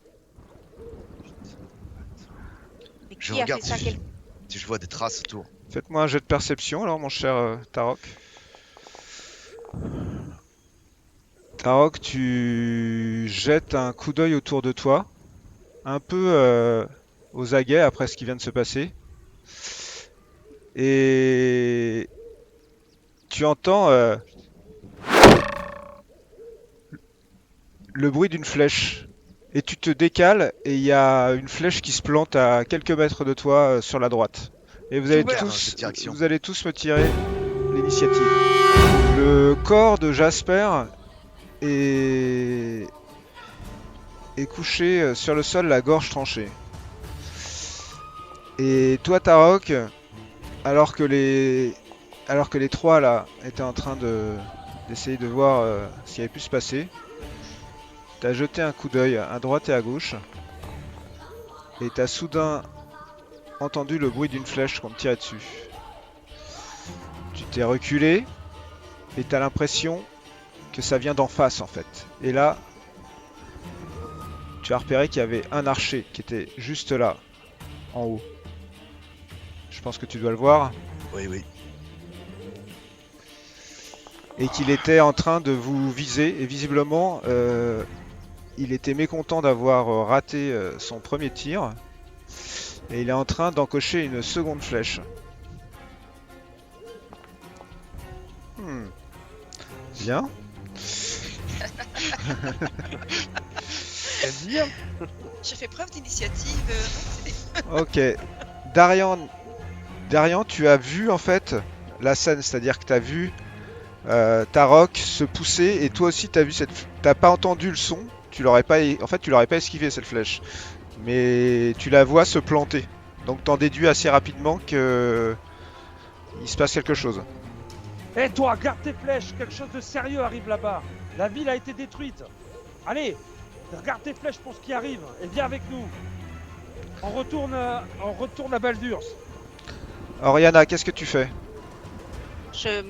Mais Je qui a fait regarde ça si je vois des traces autour. Faites-moi un jet de perception alors mon cher Tarok. Tarok, tu jettes un coup d'œil autour de toi, un peu aux aguets après ce qui vient de se passer. Et tu entends le bruit d'une flèche. Et tu te décales et il y a une flèche qui se plante à quelques mètres de toi sur la droite. Et vous allez Ouvert, dans tous, cette direction. vous allez tous me tirer l'initiative. Le corps de Jasper est couché sur le sol, la gorge tranchée. Et toi, Tarok, alors que les trois là étaient en train d'essayer de voir ce qui avait pu se passer, t'as jeté un coup d'œil à droite et à gauche, et t'as soudain entendu le bruit d'une flèche qu'on te tirait dessus. Tu t'es reculé, et t'as l'impression que ça vient d'en face en fait. Et là, tu as repéré qu'il y avait un archer qui était juste là, en haut. Je pense que tu dois le voir. Oui, oui. Et qu'il était en train de vous viser, et visiblement, il était mécontent d'avoir raté son premier tir, et il est en train d'encocher une seconde flèche. Bien. Elle dit, J'ai fait preuve d'initiative. Ok. Darian, tu as vu en fait la scène, c'est-à-dire que tu as vu Tarok se pousser, et toi aussi t'as vu t'as pas entendu le son, tu l'aurais pas esquivé cette flèche, mais tu la vois se planter, donc t'en déduis assez rapidement que il se passe quelque chose. Eh toi, garde tes flèches, quelque chose de sérieux arrive là-bas. La ville a été détruite. Allez, regarde tes flèches pour ce qui arrive et viens avec nous. On retourne à Baldur's. Oriana, qu'est-ce que tu fais? Je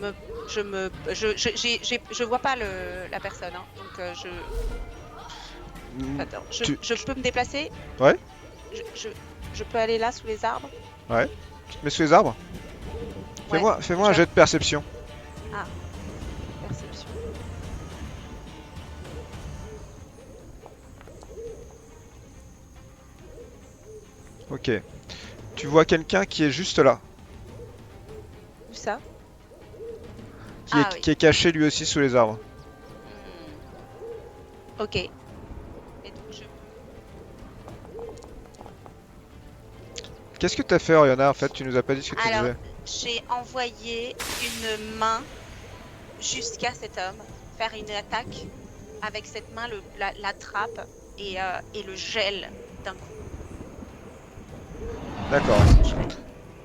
vois pas la personne, hein. Donc attends, je peux me déplacer? Ouais. Je peux aller là sous les arbres? Tu te mets sous les arbres? Ouais. Fais-moi un jet de perception. Perception. Ok. Tu vois quelqu'un qui est juste là, Où ça? Oui. qui est caché lui aussi sous les arbres. Ok. Et donc Qu'est-ce que t'as fait, Oriana? En fait, tu nous as pas dit ce que tu Alors, faisais. j'ai envoyé une main jusqu'à cet homme, faire une attaque avec cette main, la trappe et le gel d'un coup. D'accord.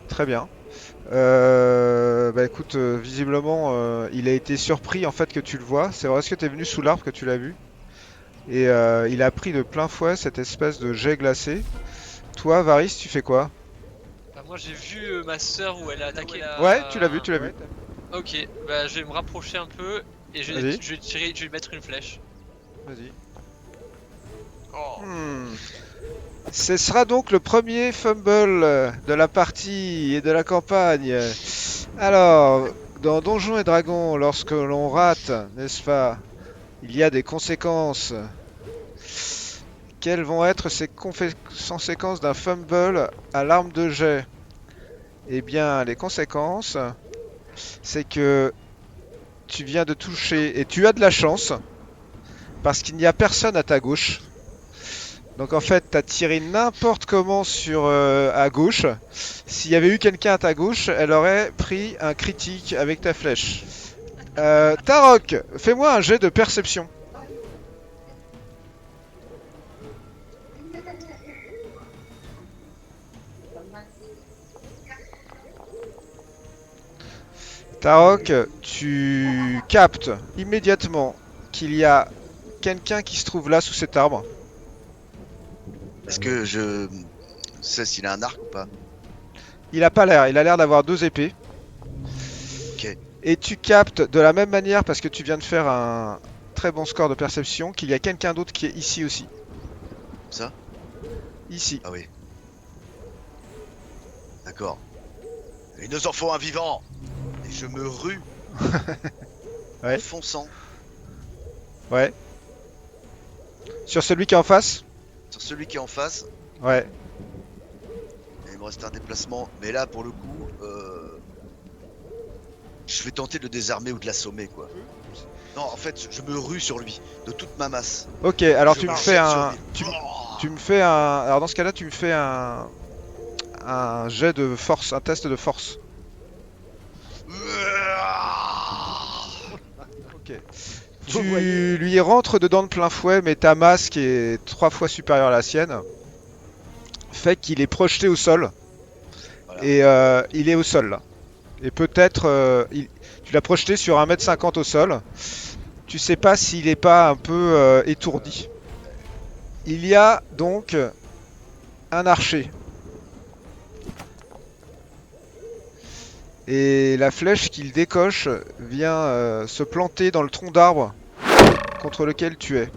Très bien. Bah écoute, visiblement, il a été surpris en fait que tu le vois. C'est vrai, est-ce que tu es venu sous l'arbre que tu l'as vu? Et il a pris de plein fouet cette espèce de jet glacé. Toi, Varys, tu fais quoi? Bah, moi j'ai vu ma sœur où elle a attaqué la. Ouais, tu l'as vu, tu l'as vu. Ok, bah je vais me rapprocher un peu et Vas-y. je vais tirer, je vais lui mettre une flèche. Vas-y. Oh. Ce sera donc le premier fumble de la partie et de la campagne. Alors, dans Donjons et Dragons, lorsque l'on rate, n'est-ce pas, il y a des conséquences. Quelles vont être ces conséquences d'un fumble à l'arme de jet? Eh bien, les conséquences, c'est que tu viens de toucher et tu as de la chance parce qu'il n'y a personne à ta gauche. Donc en fait, t'as tiré n'importe comment sur à gauche. S'il y avait eu quelqu'un à ta gauche, elle aurait pris un critique avec ta flèche. Tarok, fais-moi un jet de perception. Tarok, tu captes immédiatement qu'il y a quelqu'un qui se trouve là sous cet arbre. Est-ce que je sais s'il a un arc ou pas? Il a pas l'air, il a l'air d'avoir 2 épées. Ok. Et tu captes de la même manière, parce que tu viens de faire un très bon score de perception, qu'il y a quelqu'un d'autre qui est ici aussi. Ça? Ici. Ah oui. D'accord. Il nous en faut un vivant. Et je me rue. Ouais. En fonçant Ouais. Sur celui qui est en face? sur celui qui est en face. Ouais. Et il me reste un déplacement. Mais là, pour le coup, je vais tenter de le désarmer ou de l'assommer, quoi. Non, en fait, je me rue sur lui de toute ma masse. Ok, alors Je tu me marche fais sur un... lui. Tu me fais un... Alors dans ce cas-là, tu me fais un jet de force, un test de force. Ok. Vous voyez. Tu lui rentres dedans de plein fouet, mais ta masse, qui est 3 fois supérieure à la sienne, fait qu'il est projeté au sol. Voilà. Et il est au sol là. Et peut-être, tu l'as projeté sur 1m50 au sol. Tu sais pas s'il est pas un peu étourdi. Il y a donc un archer. Et la flèche qu'il décoche vient se planter dans le tronc d'arbre contre lequel tu es.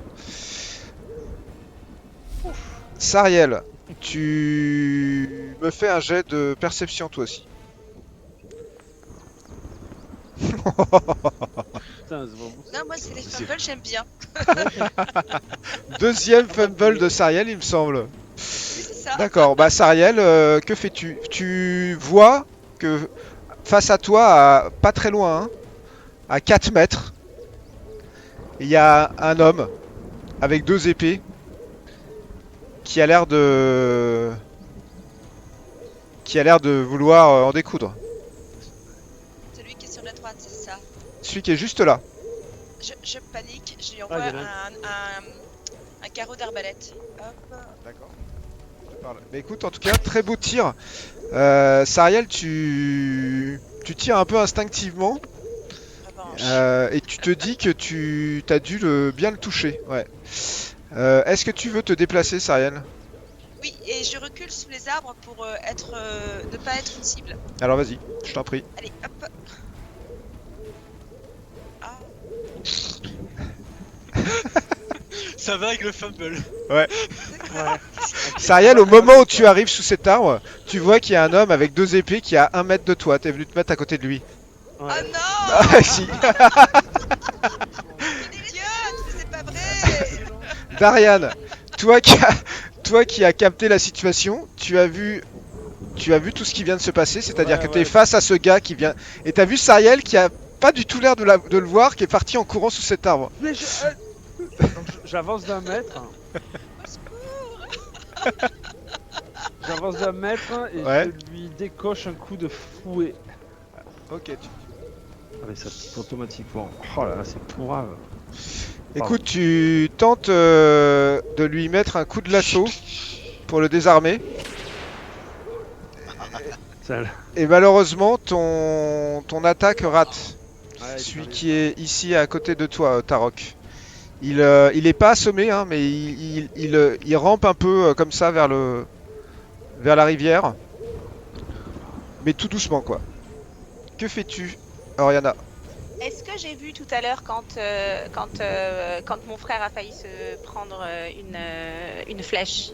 Sariel, tu me fais un jet de perception toi aussi. Putain, c'est vraiment... Non, moi, c'est les fumbles, j'aime bien. Deuxième fumble de Sariel, il me semble. Oui, c'est ça. D'accord, bah Sariel, que fais-tu? Tu vois que face à toi, pas très loin, hein, à 4 mètres, il y a un homme avec 2 épées qui a l'air de vouloir en découdre. Celui qui est sur la droite, c'est ça. Celui qui est juste là. Je panique, je lui envoie il y en a un carreau d'arbalète. Hop. D'accord. Mais écoute, en tout cas, très beau tir. Sariel, tu tires un peu instinctivement Revanche. et tu te dis que tu as dû bien le toucher. Ouais. Est-ce que tu veux te déplacer, Sariel? Oui, et je recule sous les arbres pour ne pas être une cible. Alors vas-y, je t'en prie. Allez, hop. Ah, Ça va avec le fumble. Sariel, au moment où tu arrives sous cet arbre, tu vois qu'il y a un homme avec 2 épées qui est à 1 mètre de toi. T'es venu te mettre à côté de lui. Oh Ouais. non Ah, si. Quelle idiote, mais c'est pas vrai. Darian, toi qui as capté la situation, tu as vu tout ce qui vient de se passer, c'est-à-dire Ouais, que tu es ouais. face à ce gars qui vient. Et tu as vu Sariel qui a pas du tout l'air de le voir, qui est parti en courant sous cet arbre. Mais donc, j'avance d'un mètre. Au secours. J'avance d'un mètre et Ouais. je lui décoche un coup de fouet. Ok. Avec sa petite automatiquement. Oh là là, c'est pourrave. Écoute, tu tentes de lui mettre un coup de lasso pour le désarmer. Ça, Et malheureusement, ton attaque rate. ouais, Celui putain, qui est ici à côté de toi, Tarok. Il est pas assommé, hein, mais il rampe un peu comme ça vers la rivière. Mais tout doucement, quoi. Que fais-tu, Oriana? Est-ce que j'ai vu tout à l'heure quand mon frère a failli se prendre une flèche,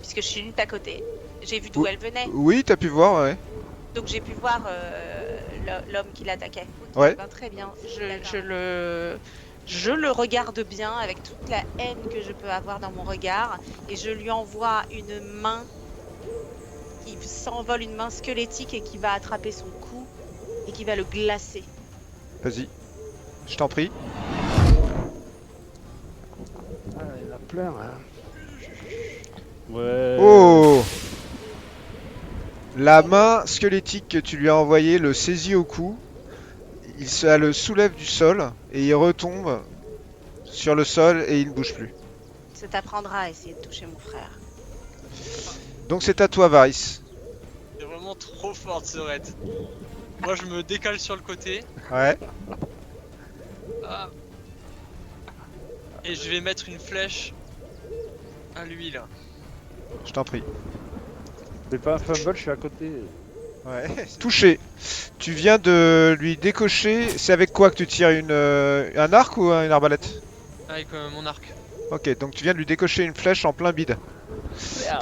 puisque je suis juste à côté. J'ai vu d'où elle venait, Oui, t'as pu voir, ouais. donc j'ai pu voir l'homme qui l'attaquait. Ok, Ouais. ben, très bien. Je le regarde bien avec toute la haine que je peux avoir dans mon regard, et je lui envoie une main qui s'envole, une main squelettique et qui va attraper son cou et qui va le glacer. Vas-y. Je t'en prie. Ah, il a plein, hein. Ouais. Oh! La main squelettique que tu lui as envoyée le saisit au cou. Elle le soulève du sol et il retombe sur le sol et il ne bouge plus. Ça t'apprendra à essayer de toucher mon frère. Donc c'est à toi, Varys. C'est vraiment trop fort ce raid. Moi je me décale sur le côté. Ouais. Ah. Et je vais mettre une flèche à lui là. Je t'en prie. Mais pas un fumble, je suis à côté. Ouais. Touché. Tu viens de lui décocher. C'est avec quoi que tu tires un arc ou une arbalète? Avec mon arc. Ok, donc tu viens de lui décocher une flèche en plein bide.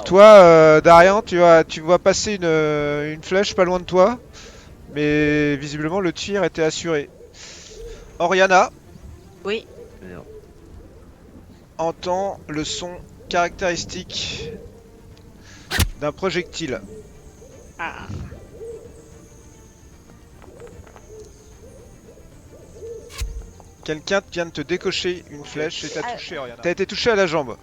Toi, Darian, tu vois passer une flèche pas loin de toi. Mais visiblement le tir était assuré. Oriana Oui. Merde. entend le son caractéristique d'un projectile. Ah. Quelqu'un vient de te décocher une flèche et t'as Ah. touché, Oriana. T'as été touché à la jambe.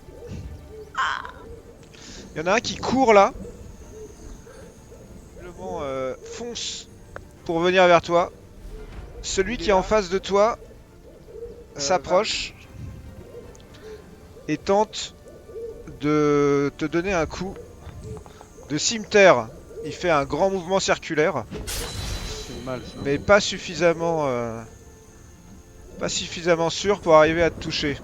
Il y en a un qui court là. Visiblement, fonce pour venir vers toi. Celui qui est en face de toi s'approche et tente de te donner un coup de cimeterre. Il fait un grand mouvement circulaire, C'est mal ça. mais pas suffisamment sûr pour arriver à te toucher.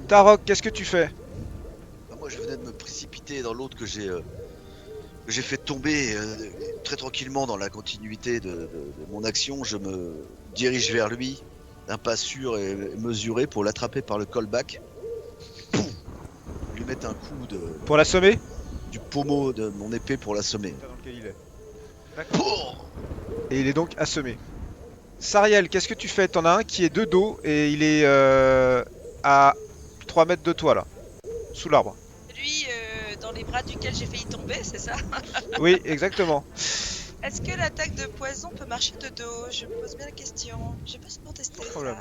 Tarok, qu'est-ce que tu fais? Bah, moi, je venais de me précipiter dans l'autre que j'ai fait tomber très tranquillement dans la continuité de mon action. Je me dirige vers lui, d'un pas sûr et mesuré pour l'attraper par le callback. Poum, lui mettre un coup Pour l'assommer? du pommeau de mon épée pour l'assommer. Dans lequel il est. Poum. Et il est donc assommé. Sariel, qu'est-ce que tu fais? T'en as un qui est de dos et il est à 3 mètres de toi là, sous l'arbre. Lui, dans les bras duquel j'ai failli tomber, c'est ça? Oui, exactement. Est-ce que l'attaque de poison peut marcher de dos? Je me pose bien la question. J'ai pas pour tester ça. Problème.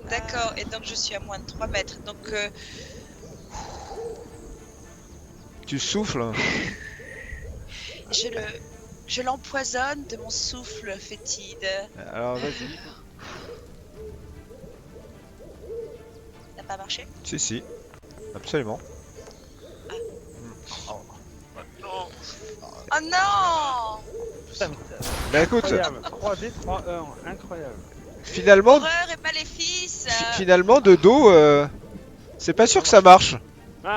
D'accord, et donc je suis à moins de 3 mètres. Donc Tu souffles. je l'empoisonne de mon souffle fétide. Alors vas-y. Ça n'a pas marché? Si, absolument. Oh non! Bah écoute, Incroyable. 3D, 3-1. Incroyable. finalement, Horreur et maléfice! finalement de dos, c'est pas sûr que ça marche. Oh!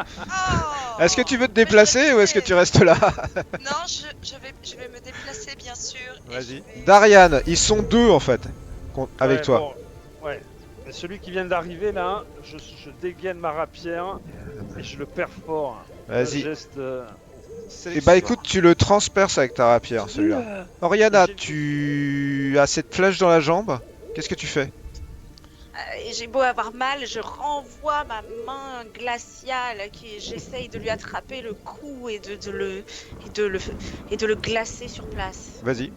Est-ce que tu veux te déplacer ou est-ce que tu restes là? Non, je vais me déplacer bien sûr. et Vas-y. je vais- Darian, ils sont deux en fait, avec Ouais, toi. bon, ouais. Mais celui qui vient d'arriver là, je dégaine ma rapière et je le perfore. Vas-y. Un geste. Et bah écoute, tu le transperces avec ta rapière celui-là. Oriana, tu as cette flèche dans la jambe. Qu'est-ce que tu fais? Et j'ai beau avoir mal, je renvoie ma main glaciale j'essaye de lui attraper le cou et de le glacer sur place. Vas-y.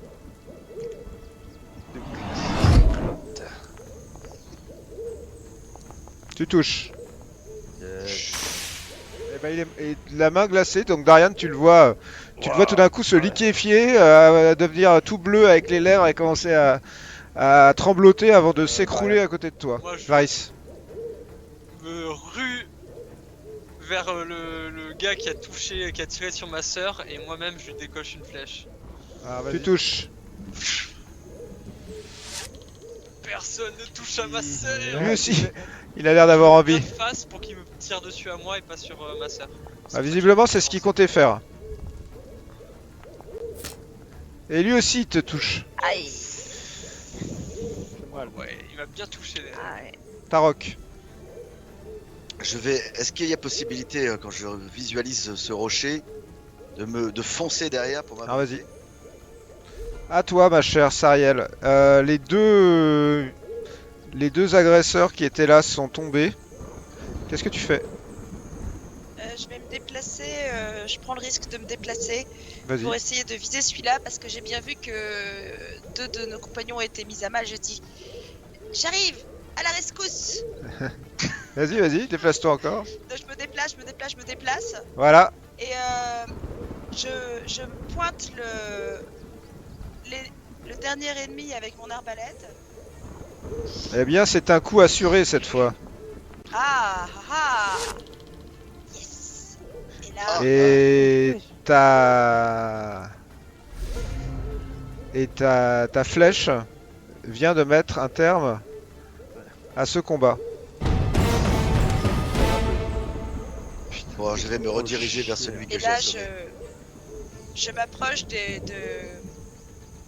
Tu touches. Et bah, il est la main glacée, donc Darian, tu le vois Tu le vois tout d'un coup se liquéfier, devenir tout bleu avec les lèvres et commencer à trembloter avant de s'écrouler à côté de toi. Moi, je Varys. me rue vers le gars qui a tiré sur ma sœur, et moi-même je lui décoche une flèche. Ah, Tu touches. Personne ne touche à ma sœur. Lui aussi, il a l'air d'avoir Bien envie. de face pour qu'il me tire dessus à moi et pas sur ma sœur. Ah, visiblement, c'est ce qu'il comptait faire. Et lui aussi, il te touche. Aïe. C'est moi, le- Ouais, il m'a bien touché. Ah ouais. Tarok. Est-ce qu'il y a possibilité, quand je visualise ce rocher, de foncer derrière pour Ah, m'avancer? vas-y. À toi, ma chère Sariel. Les deux agresseurs qui étaient là sont tombés. Qu'est-ce que tu fais? Je vais me déplacer, je prends le risque de me déplacer Vas-y. pour essayer de viser celui-là parce que j'ai bien vu que 2 de nos compagnons ont été mis à mal. Je dis, j'arrive, à la rescousse. Vas-y, déplace-toi encore. Donc, je me déplace. Voilà. Et je pointe le dernier ennemi avec mon arbalète. Eh bien, c'est un coup assuré cette fois. Ah ah ah. Yes. Et là, Et ta flèche vient de mettre un terme à ce combat. Bon, je vais me rediriger vers celui que et j'ai là assommé. je m'approche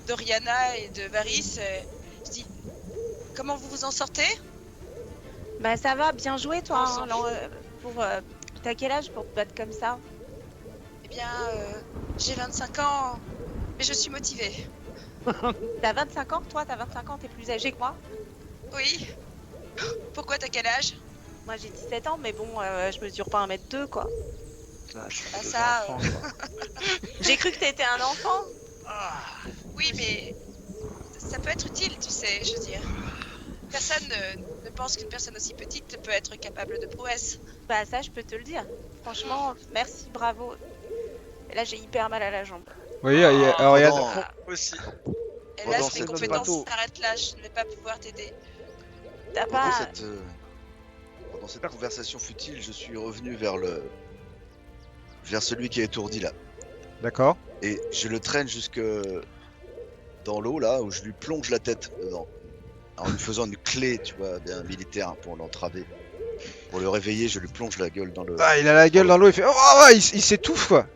d'Oriana et de Varys. Je dis, comment vous vous en sortez? Bah ça va, bien joué toi. On Hein, s'en alors, t'as quel âge pour te battre comme ça? Eh bien, j'ai 25 ans, mais je suis motivée. T'as 25 ans, toi? T'as 25 ans, t'es plus âgé que moi? Oui. Pourquoi, t'as quel âge? Moi j'ai 17 ans, mais bon, je mesure pas 1m2 quoi. Ah, je suis Ah, un peu ça, enfant, quoi. J'ai cru que t'étais un enfant. Oui, mais ça peut être utile, tu sais, je veux dire. Personne ne pense qu'une personne aussi petite peut être capable de prouesse. Bah ça, je peux te le dire. Franchement, merci, bravo. Et là, j'ai hyper mal à la jambe. Vous voyez, Oriane. Pendant- Aussi. Et Pendant là, cette mes compétences bateau. s'arrêtent là, je ne vais pas pouvoir t'aider. T'as Pendant pas... cette conversation futile, je suis revenu vers celui qui est étourdi là. D'accord. Et je le traîne jusque dans l'eau là, où je lui plonge la tête dedans. En lui faisant une clé, tu vois, bien militaire pour l'entraver. Pour le réveiller, je lui plonge la gueule dans le... Ah, il a la gueule dans l'eau, il fait. Oh, ouais, il s'étouffe quoi.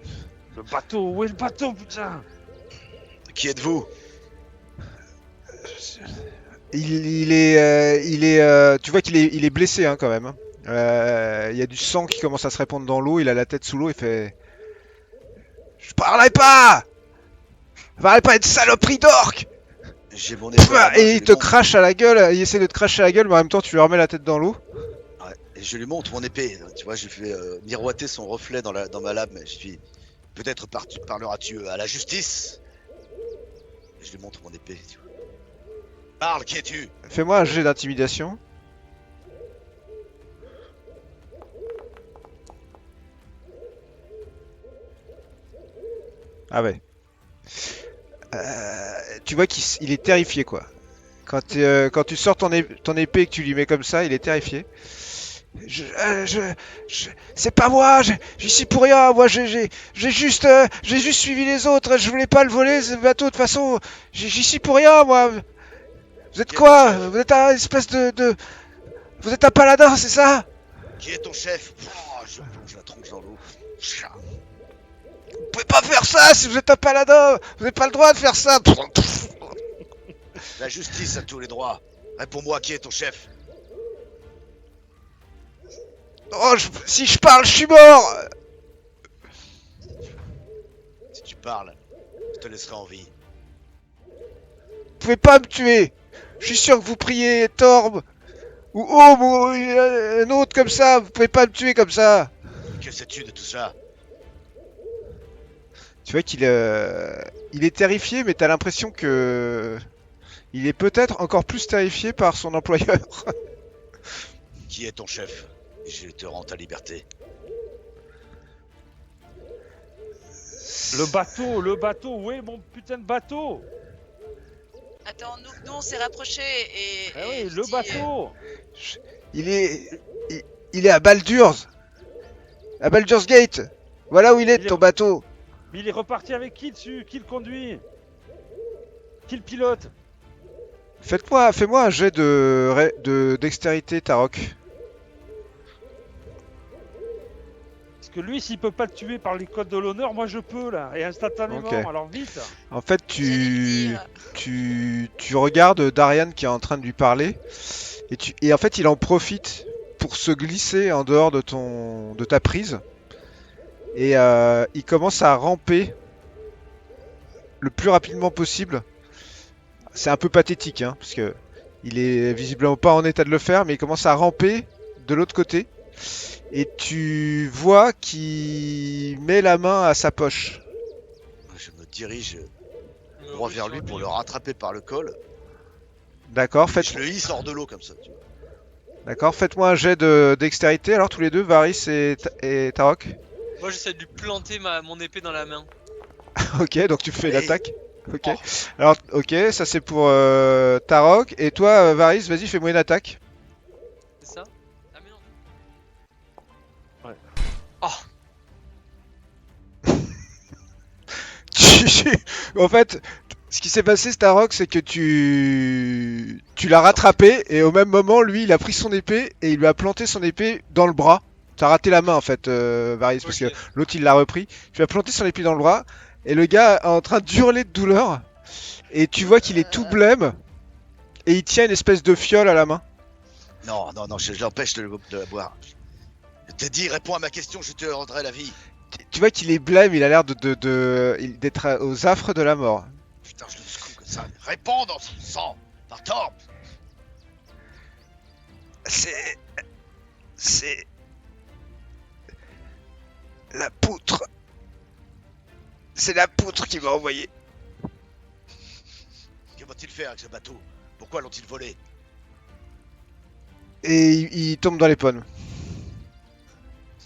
Le bateau, où est le bateau, putain? Qui êtes-vous? Tu vois il est blessé hein, quand même. Hein. Il y a du sang qui commence à se répandre dans l'eau. Il a la tête sous l'eau. Il fait. Je parlerai pas. Je parlerai pas, une saloperie d'orque. J'ai mon épée à la main, je Et il lui te montre- crache à la gueule. Il essaie de te cracher à la gueule, mais en même temps tu lui remets la tête dans l'eau. Ouais, et je lui montre mon épée, tu vois, je lui fais miroiter son reflet dans ma lame. Je dis, peut-être parleras-tu à la justice? Et je lui montre mon épée, tu vois. Parle, qui es-tu? Fais-moi un jet d'intimidation. Ah ouais. Tu vois qu'il est terrifié quoi. Quand tu sors ton épée et que tu lui mets comme ça, il est terrifié. C'est pas moi, j'y suis pour rien. Moi, j'ai juste suivi les autres. Je voulais pas le voler ce bateau. De toute façon, j'y suis pour rien, moi. Vous êtes quoi? Vous êtes un espèce de... Vous êtes un paladin, c'est ça? Qui est ton chef? Oh, je plonge la tronche dans l'eau. Vous pouvez pas faire ça si vous êtes un paladin. Vous n'avez pas le droit de faire ça. La justice a tous les droits. Réponds-moi, qui est ton chef? Oh, si je parle, je suis mort. Si tu parles, je te laisserai en vie. Vous pouvez pas me tuer. Je suis sûr que vous priez Torb ou Homme ou un autre comme ça. Vous pouvez pas me tuer comme ça. Que sais-tu de tout ça? Tu vois qu'il il est terrifié, mais t'as l'impression que il est peut-être encore plus terrifié par son employeur. Qui est ton chef? Je te rends ta liberté. Le bateau, où est mon putain de bateau? Attends, nous on s'est rapprochés et. Ah et oui, je le dis, bateau. Il est... il est à Baldur's. À Baldur's Gate. Voilà où il est, Il est- ton bateau. Mais il est reparti avec qui dessus? Qui le conduit? Qui le pilote? Fais-moi un jet de dextérité, Tarok. Parce que lui, s'il peut pas te tuer par les codes de l'honneur, moi je peux là, et instantanément, Ok. alors vite. En fait, j'allais le dire. tu regardes Darian qui est en train de lui parler, et en fait, il en profite pour se glisser en dehors de ta prise, et il commence à ramper le plus rapidement possible. C'est un peu pathétique, hein, parce que il est visiblement pas en état de le faire, mais il commence à ramper de l'autre côté, et tu vois qu'il met la main à sa poche. Je me dirige Me droit rue vers sur lui pour le rattraper par le col. D'accord, Je le hisse hors de l'eau comme ça. Tu vois. D'accord, faites-moi un jet de dextérité, alors tous les deux, Varys et Tarok. Moi j'essaie de lui planter mon épée dans la main. Ok, donc tu fais Hey. l'attaque. Ok. Oh. Alors, ok, ça c'est pour Tarok. Et toi, Varys, vas-y, fais-moi une attaque. C'est ça? Ah mais non. Ouais. Oh. En fait, ce qui s'est passé, Tarok, c'est que tu l'as rattrapé et au même moment, lui, il a pris son épée et il lui a planté son épée dans le bras. T'as raté la main en fait, Varys, parce que Ok. l'autre il l'a repris. Tu lui as planté son épée dans le bras et le gars est en train d'hurler de douleur. Et tu vois qu'il est tout blême et il tient une espèce de fiole à la main. Non, je l'empêche de la boire. Je t'ai dit, réponds à ma question, je te rendrai la vie. Tu vois qu'il est blême, il a l'air d'être aux affres de la mort. Putain, je le secoue comme ça. Réponds dans son sang, par torp. C'est la poutre. C'est la poutre qui m'a envoyé. Que vont-ils faire avec ce bateau? Pourquoi l'ont-ils volé? Et il tombe dans les pommes.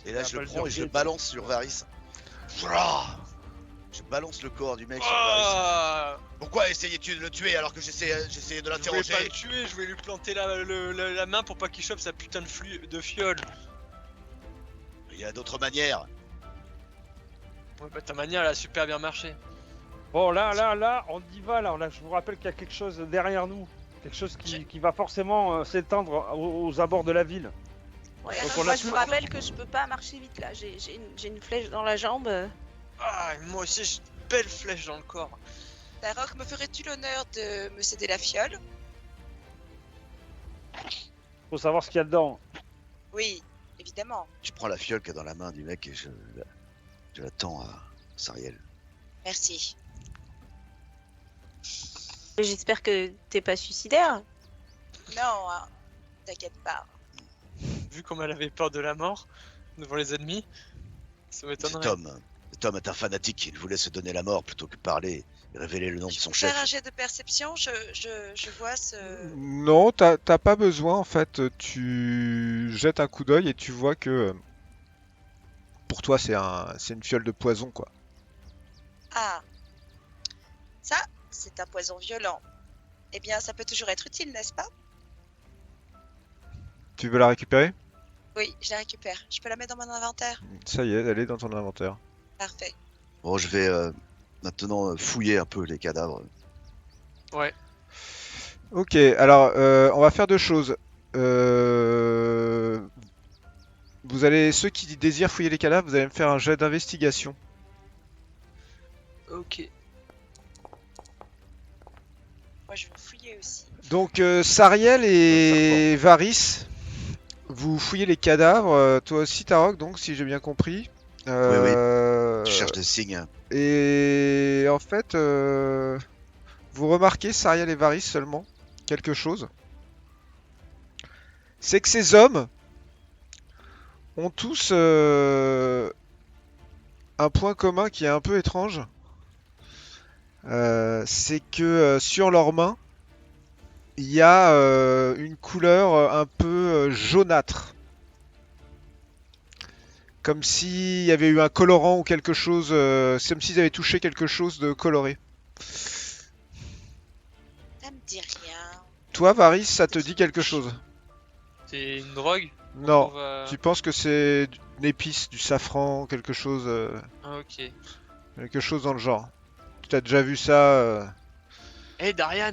Et là, C'est je un le peu prends le et je surprise. balance sur Varys. Vrah. Je balance le corps du mec sur Varys. Ah, Pourquoi essayais-tu de le tuer alors que j'essayais de je voulais l'interroger? pas le tuer, je voulais lui planter la main pour pas qu'il chope sa putain de fiole. Il y a d'autres manières. Ouais, bah ta manière elle a super bien marché. Bon, là, on y va, là. Je vous rappelle qu'il y a quelque chose derrière nous. Quelque chose qui va forcément s'étendre aux abords de la ville. Ouais, Donc alors, on moi a je tout- vous rappelle que je peux pas marcher vite là, j'ai une flèche dans la jambe. Ah, et moi aussi j'ai une belle flèche dans le corps. Tarok, me ferais-tu l'honneur de me céder la fiole? Faut savoir ce qu'il y a dedans. Oui, évidemment. Je prends la fiole qu'il y a dans la main du mec et je la tends à Sariel. Merci. J'espère que t'es pas suicidaire. Non, hein, t'inquiète pas. Vu comme elle avait peur de la mort devant les ennemis, ça m'étonnerait. Cet homme est un fanatique. Il voulait se donner la mort plutôt que parler et révéler le nom de Je son peux faire un chef. jet de perception, je vois ce... Non, t'as pas besoin en fait. Tu jettes un coup d'œil et tu vois que pour toi c'est une fiole de poison quoi. Ah, ça, c'est un poison violent. Eh bien, ça peut toujours être utile, n'est-ce pas? Tu veux la récupérer? Oui, je la récupère. Je peux la mettre dans mon inventaire? Ça y est, elle est dans ton inventaire. Parfait. Bon, je vais maintenant fouiller un peu les cadavres. Ouais. Ok, alors on va faire deux choses. Vous allez, ceux qui désirent fouiller les cadavres, vous allez me faire un jet d'investigation. Ok. Moi, je vais fouiller aussi. Donc Sariel et Varys, vous fouillez les cadavres. Toi aussi Tarok, donc si j'ai bien compris. Tu cherches des signes. Et en fait, vous remarquez, Sariel et Varys seulement, quelque chose. C'est que ces hommes ont tous un point commun qui est un peu étrange. C'est que sur leurs mains, il y a une couleur un peu jaunâtre. Comme s'il y avait eu un colorant ou quelque chose. C'est comme s'ils avaient touché quelque chose de coloré. Ça me dit rien. Toi, Varys, ça te dit quelque chose? C'est une drogue qu'on Non. trouve à- Tu penses que c'est une épice, du safran, quelque chose, Ah, ok. quelque chose dans le genre. Tu as déjà vu ça? Eh Darian,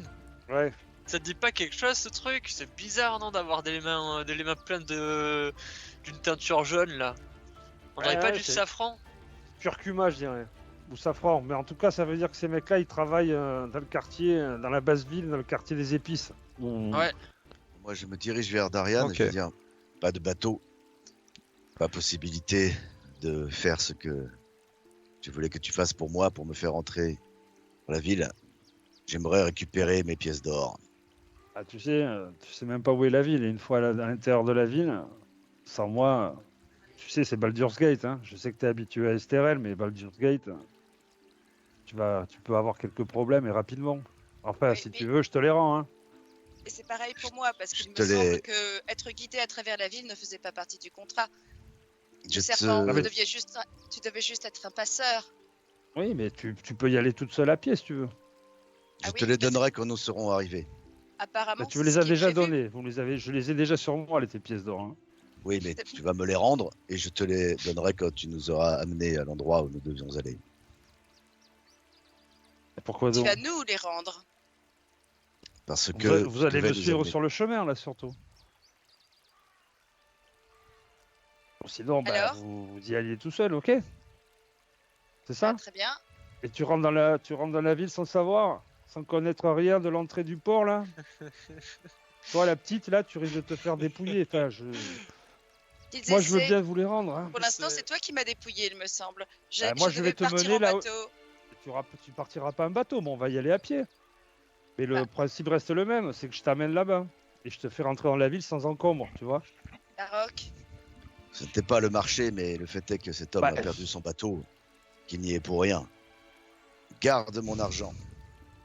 Ouais. ça te dit pas quelque chose ce truc? C'est bizarre non d'avoir des mains pleines d'une teinture jaune là. On Ouais, dirait pas ouais, du c'est- safran? Curcuma, je dirais. Ou safran. Mais en tout cas, ça veut dire que ces mecs-là, ils travaillent dans le quartier, dans la basse ville, dans le quartier des épices. Ouais. Moi, je me dirige vers Darian Ok. et je veux dire, pas de bateau, pas possibilité de faire ce que tu voulais que tu fasses pour moi, pour me faire entrer dans la ville. J'aimerais récupérer mes pièces d'or. Ah, tu sais même pas où est la ville. Et une fois à l'intérieur de la ville, sans moi, tu sais, c'est Baldur's Gate. Hein. Je sais que tu es habitué à Esterel, mais Baldur's Gate, tu peux avoir quelques problèmes et rapidement. Enfin, Oui, si mais- tu veux, je te les rends. Hein. Et c'est pareil pour moi, parce Je qu'il me te l'ai- semble que être guidé à travers la ville ne faisait pas partie du contrat. Je Le serpent, te- tu devais juste être un passeur. Oui, mais tu peux y aller toute seule à pied si tu veux. Je Ah te oui, les mais donnerai quand nous serons arrivés. Apparemment, Bah, tu c'est me les ce as qui est déjà prévu. donnés. Je les ai déjà sur moi, tes pièces d'or. Hein. Oui, mais C'est- tu vas me les rendre et je te les donnerai quand tu nous auras amenés à l'endroit où nous devions aller. Et pourquoi Tu donc vas nous les rendre. Parce Vous, que vous tu allez devais me nous suivre amener. sur le chemin, là, surtout. Sinon, bah, Alors vous y alliez tout seul, ok? C'est ça? Ah, très bien. Et tu rentres dans la ville sans savoir, sans connaître rien de l'entrée du port, là? Toi, la petite, là, tu risques de te faire dépouiller. Enfin, Qu'ils moi, je veux essaient. bien vous les rendre. Hein. Pour l'instant, C'est- c'est toi qui m'as dépouillé, il me semble. Moi, je vais devais te partir mener en là où- bateau. Tu partiras pas en bateau, mais on va y aller à pied. Mais le Ah. principe reste le même, c'est que je t'amène là-bas. Et je te fais rentrer dans la ville sans encombre, tu vois? Baroque. Ce n'était pas le marché, mais le fait est que cet homme Bah, a perdu son bateau, qu'il n'y est pour rien. Garde mon argent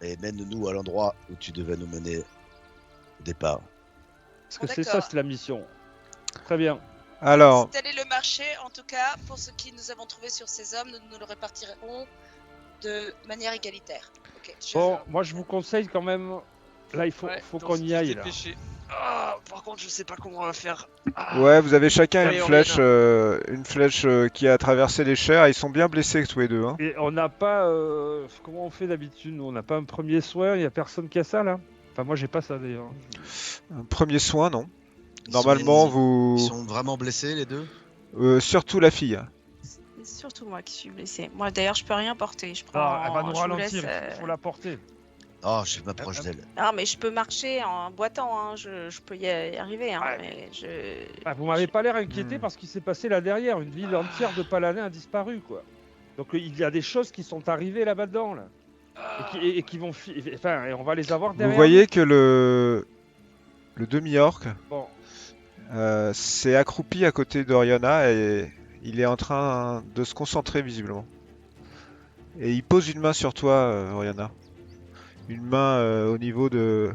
et mène-nous à l'endroit où tu devais nous mener au départ. Parce que Bon, c'est ça, d'accord. c'est la mission. Très bien. Alors, C'est tel est le marché, en tout cas, pour ce qui nous avons trouvé sur ces hommes, nous le répartirons de manière égalitaire. Ok. Bon, moi, je vous conseille quand même. Là, il faut Ouais, faut on qu'on se y dit aille, là. dépêcher. Ah, par contre, je sais pas comment on va faire. Ah. ouais, vous avez chacun Allez, une flèche qui a traversé les chairs. Ils sont bien blessés tous les deux. Hein. Et on n'a pas. Comment on fait d'habitude? Nous, on n'a pas un premier soin, il n'y a personne qui a ça, là? Enfin, moi, j'ai pas ça, d'ailleurs. Un premier soin, non. Ils Normalement, sont- vous. Ils sont vraiment blessés, les deux? Surtout la fille. C'est surtout moi qui suis blessée. Moi d'ailleurs, je peux rien porter. Je prends. Ah, elle va nous je vous ralentir, laisse, il faut la porter. Oh, je m'approche d'elle. Ah, mais je peux marcher en boitant. Hein. Je peux y arriver. Hein, Ouais. mais je. Ah, vous m'avez pas l'air inquiété Hmm. parce qu'il s'est passé là derrière. Une ville entière de Paladins a disparu, quoi. Donc il y a des choses qui sont arrivées là-bas dedans, là. Et qui vont. Enfin, et on va les avoir derrière. Vous voyez que le demi-orc nous. Bon. s'est accroupi à côté d'Oriana et il est en train de se concentrer visiblement. Et il pose une main sur toi, Oriana. Une main au niveau de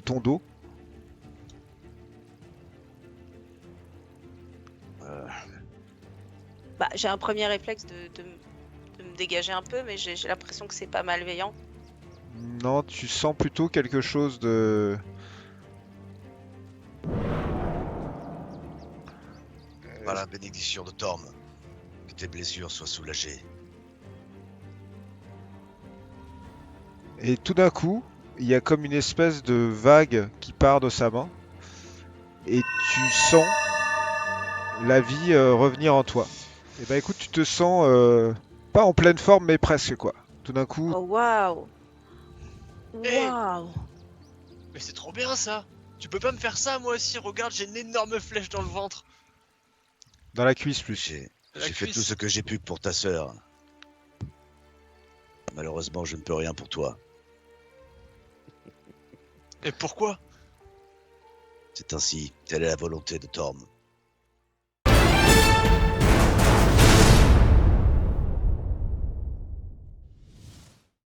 ton dos. Bah, j'ai un premier réflexe de me dégager un peu, mais j'ai l'impression que c'est pas malveillant. Non, tu sens plutôt quelque chose de... Par la bénédiction de Torm, que tes blessures soient soulagées. Et tout d'un coup, il y a comme une espèce de vague qui part de sa main. Et tu sens la vie revenir en toi. Et bah écoute, tu te sens pas en pleine forme, mais presque quoi. Tout d'un coup, Oh waouh! Eh. Waouh! Mais c'est trop bien ça. Tu peux pas me faire ça moi aussi. Regarde, j'ai une énorme flèche dans le ventre. dans la cuisse plus. J'ai La fait cuisse. tout ce que j'ai pu pour ta sœur. Malheureusement, je ne peux rien pour toi. Et pourquoi? C'est ainsi, telle est la volonté de Torm.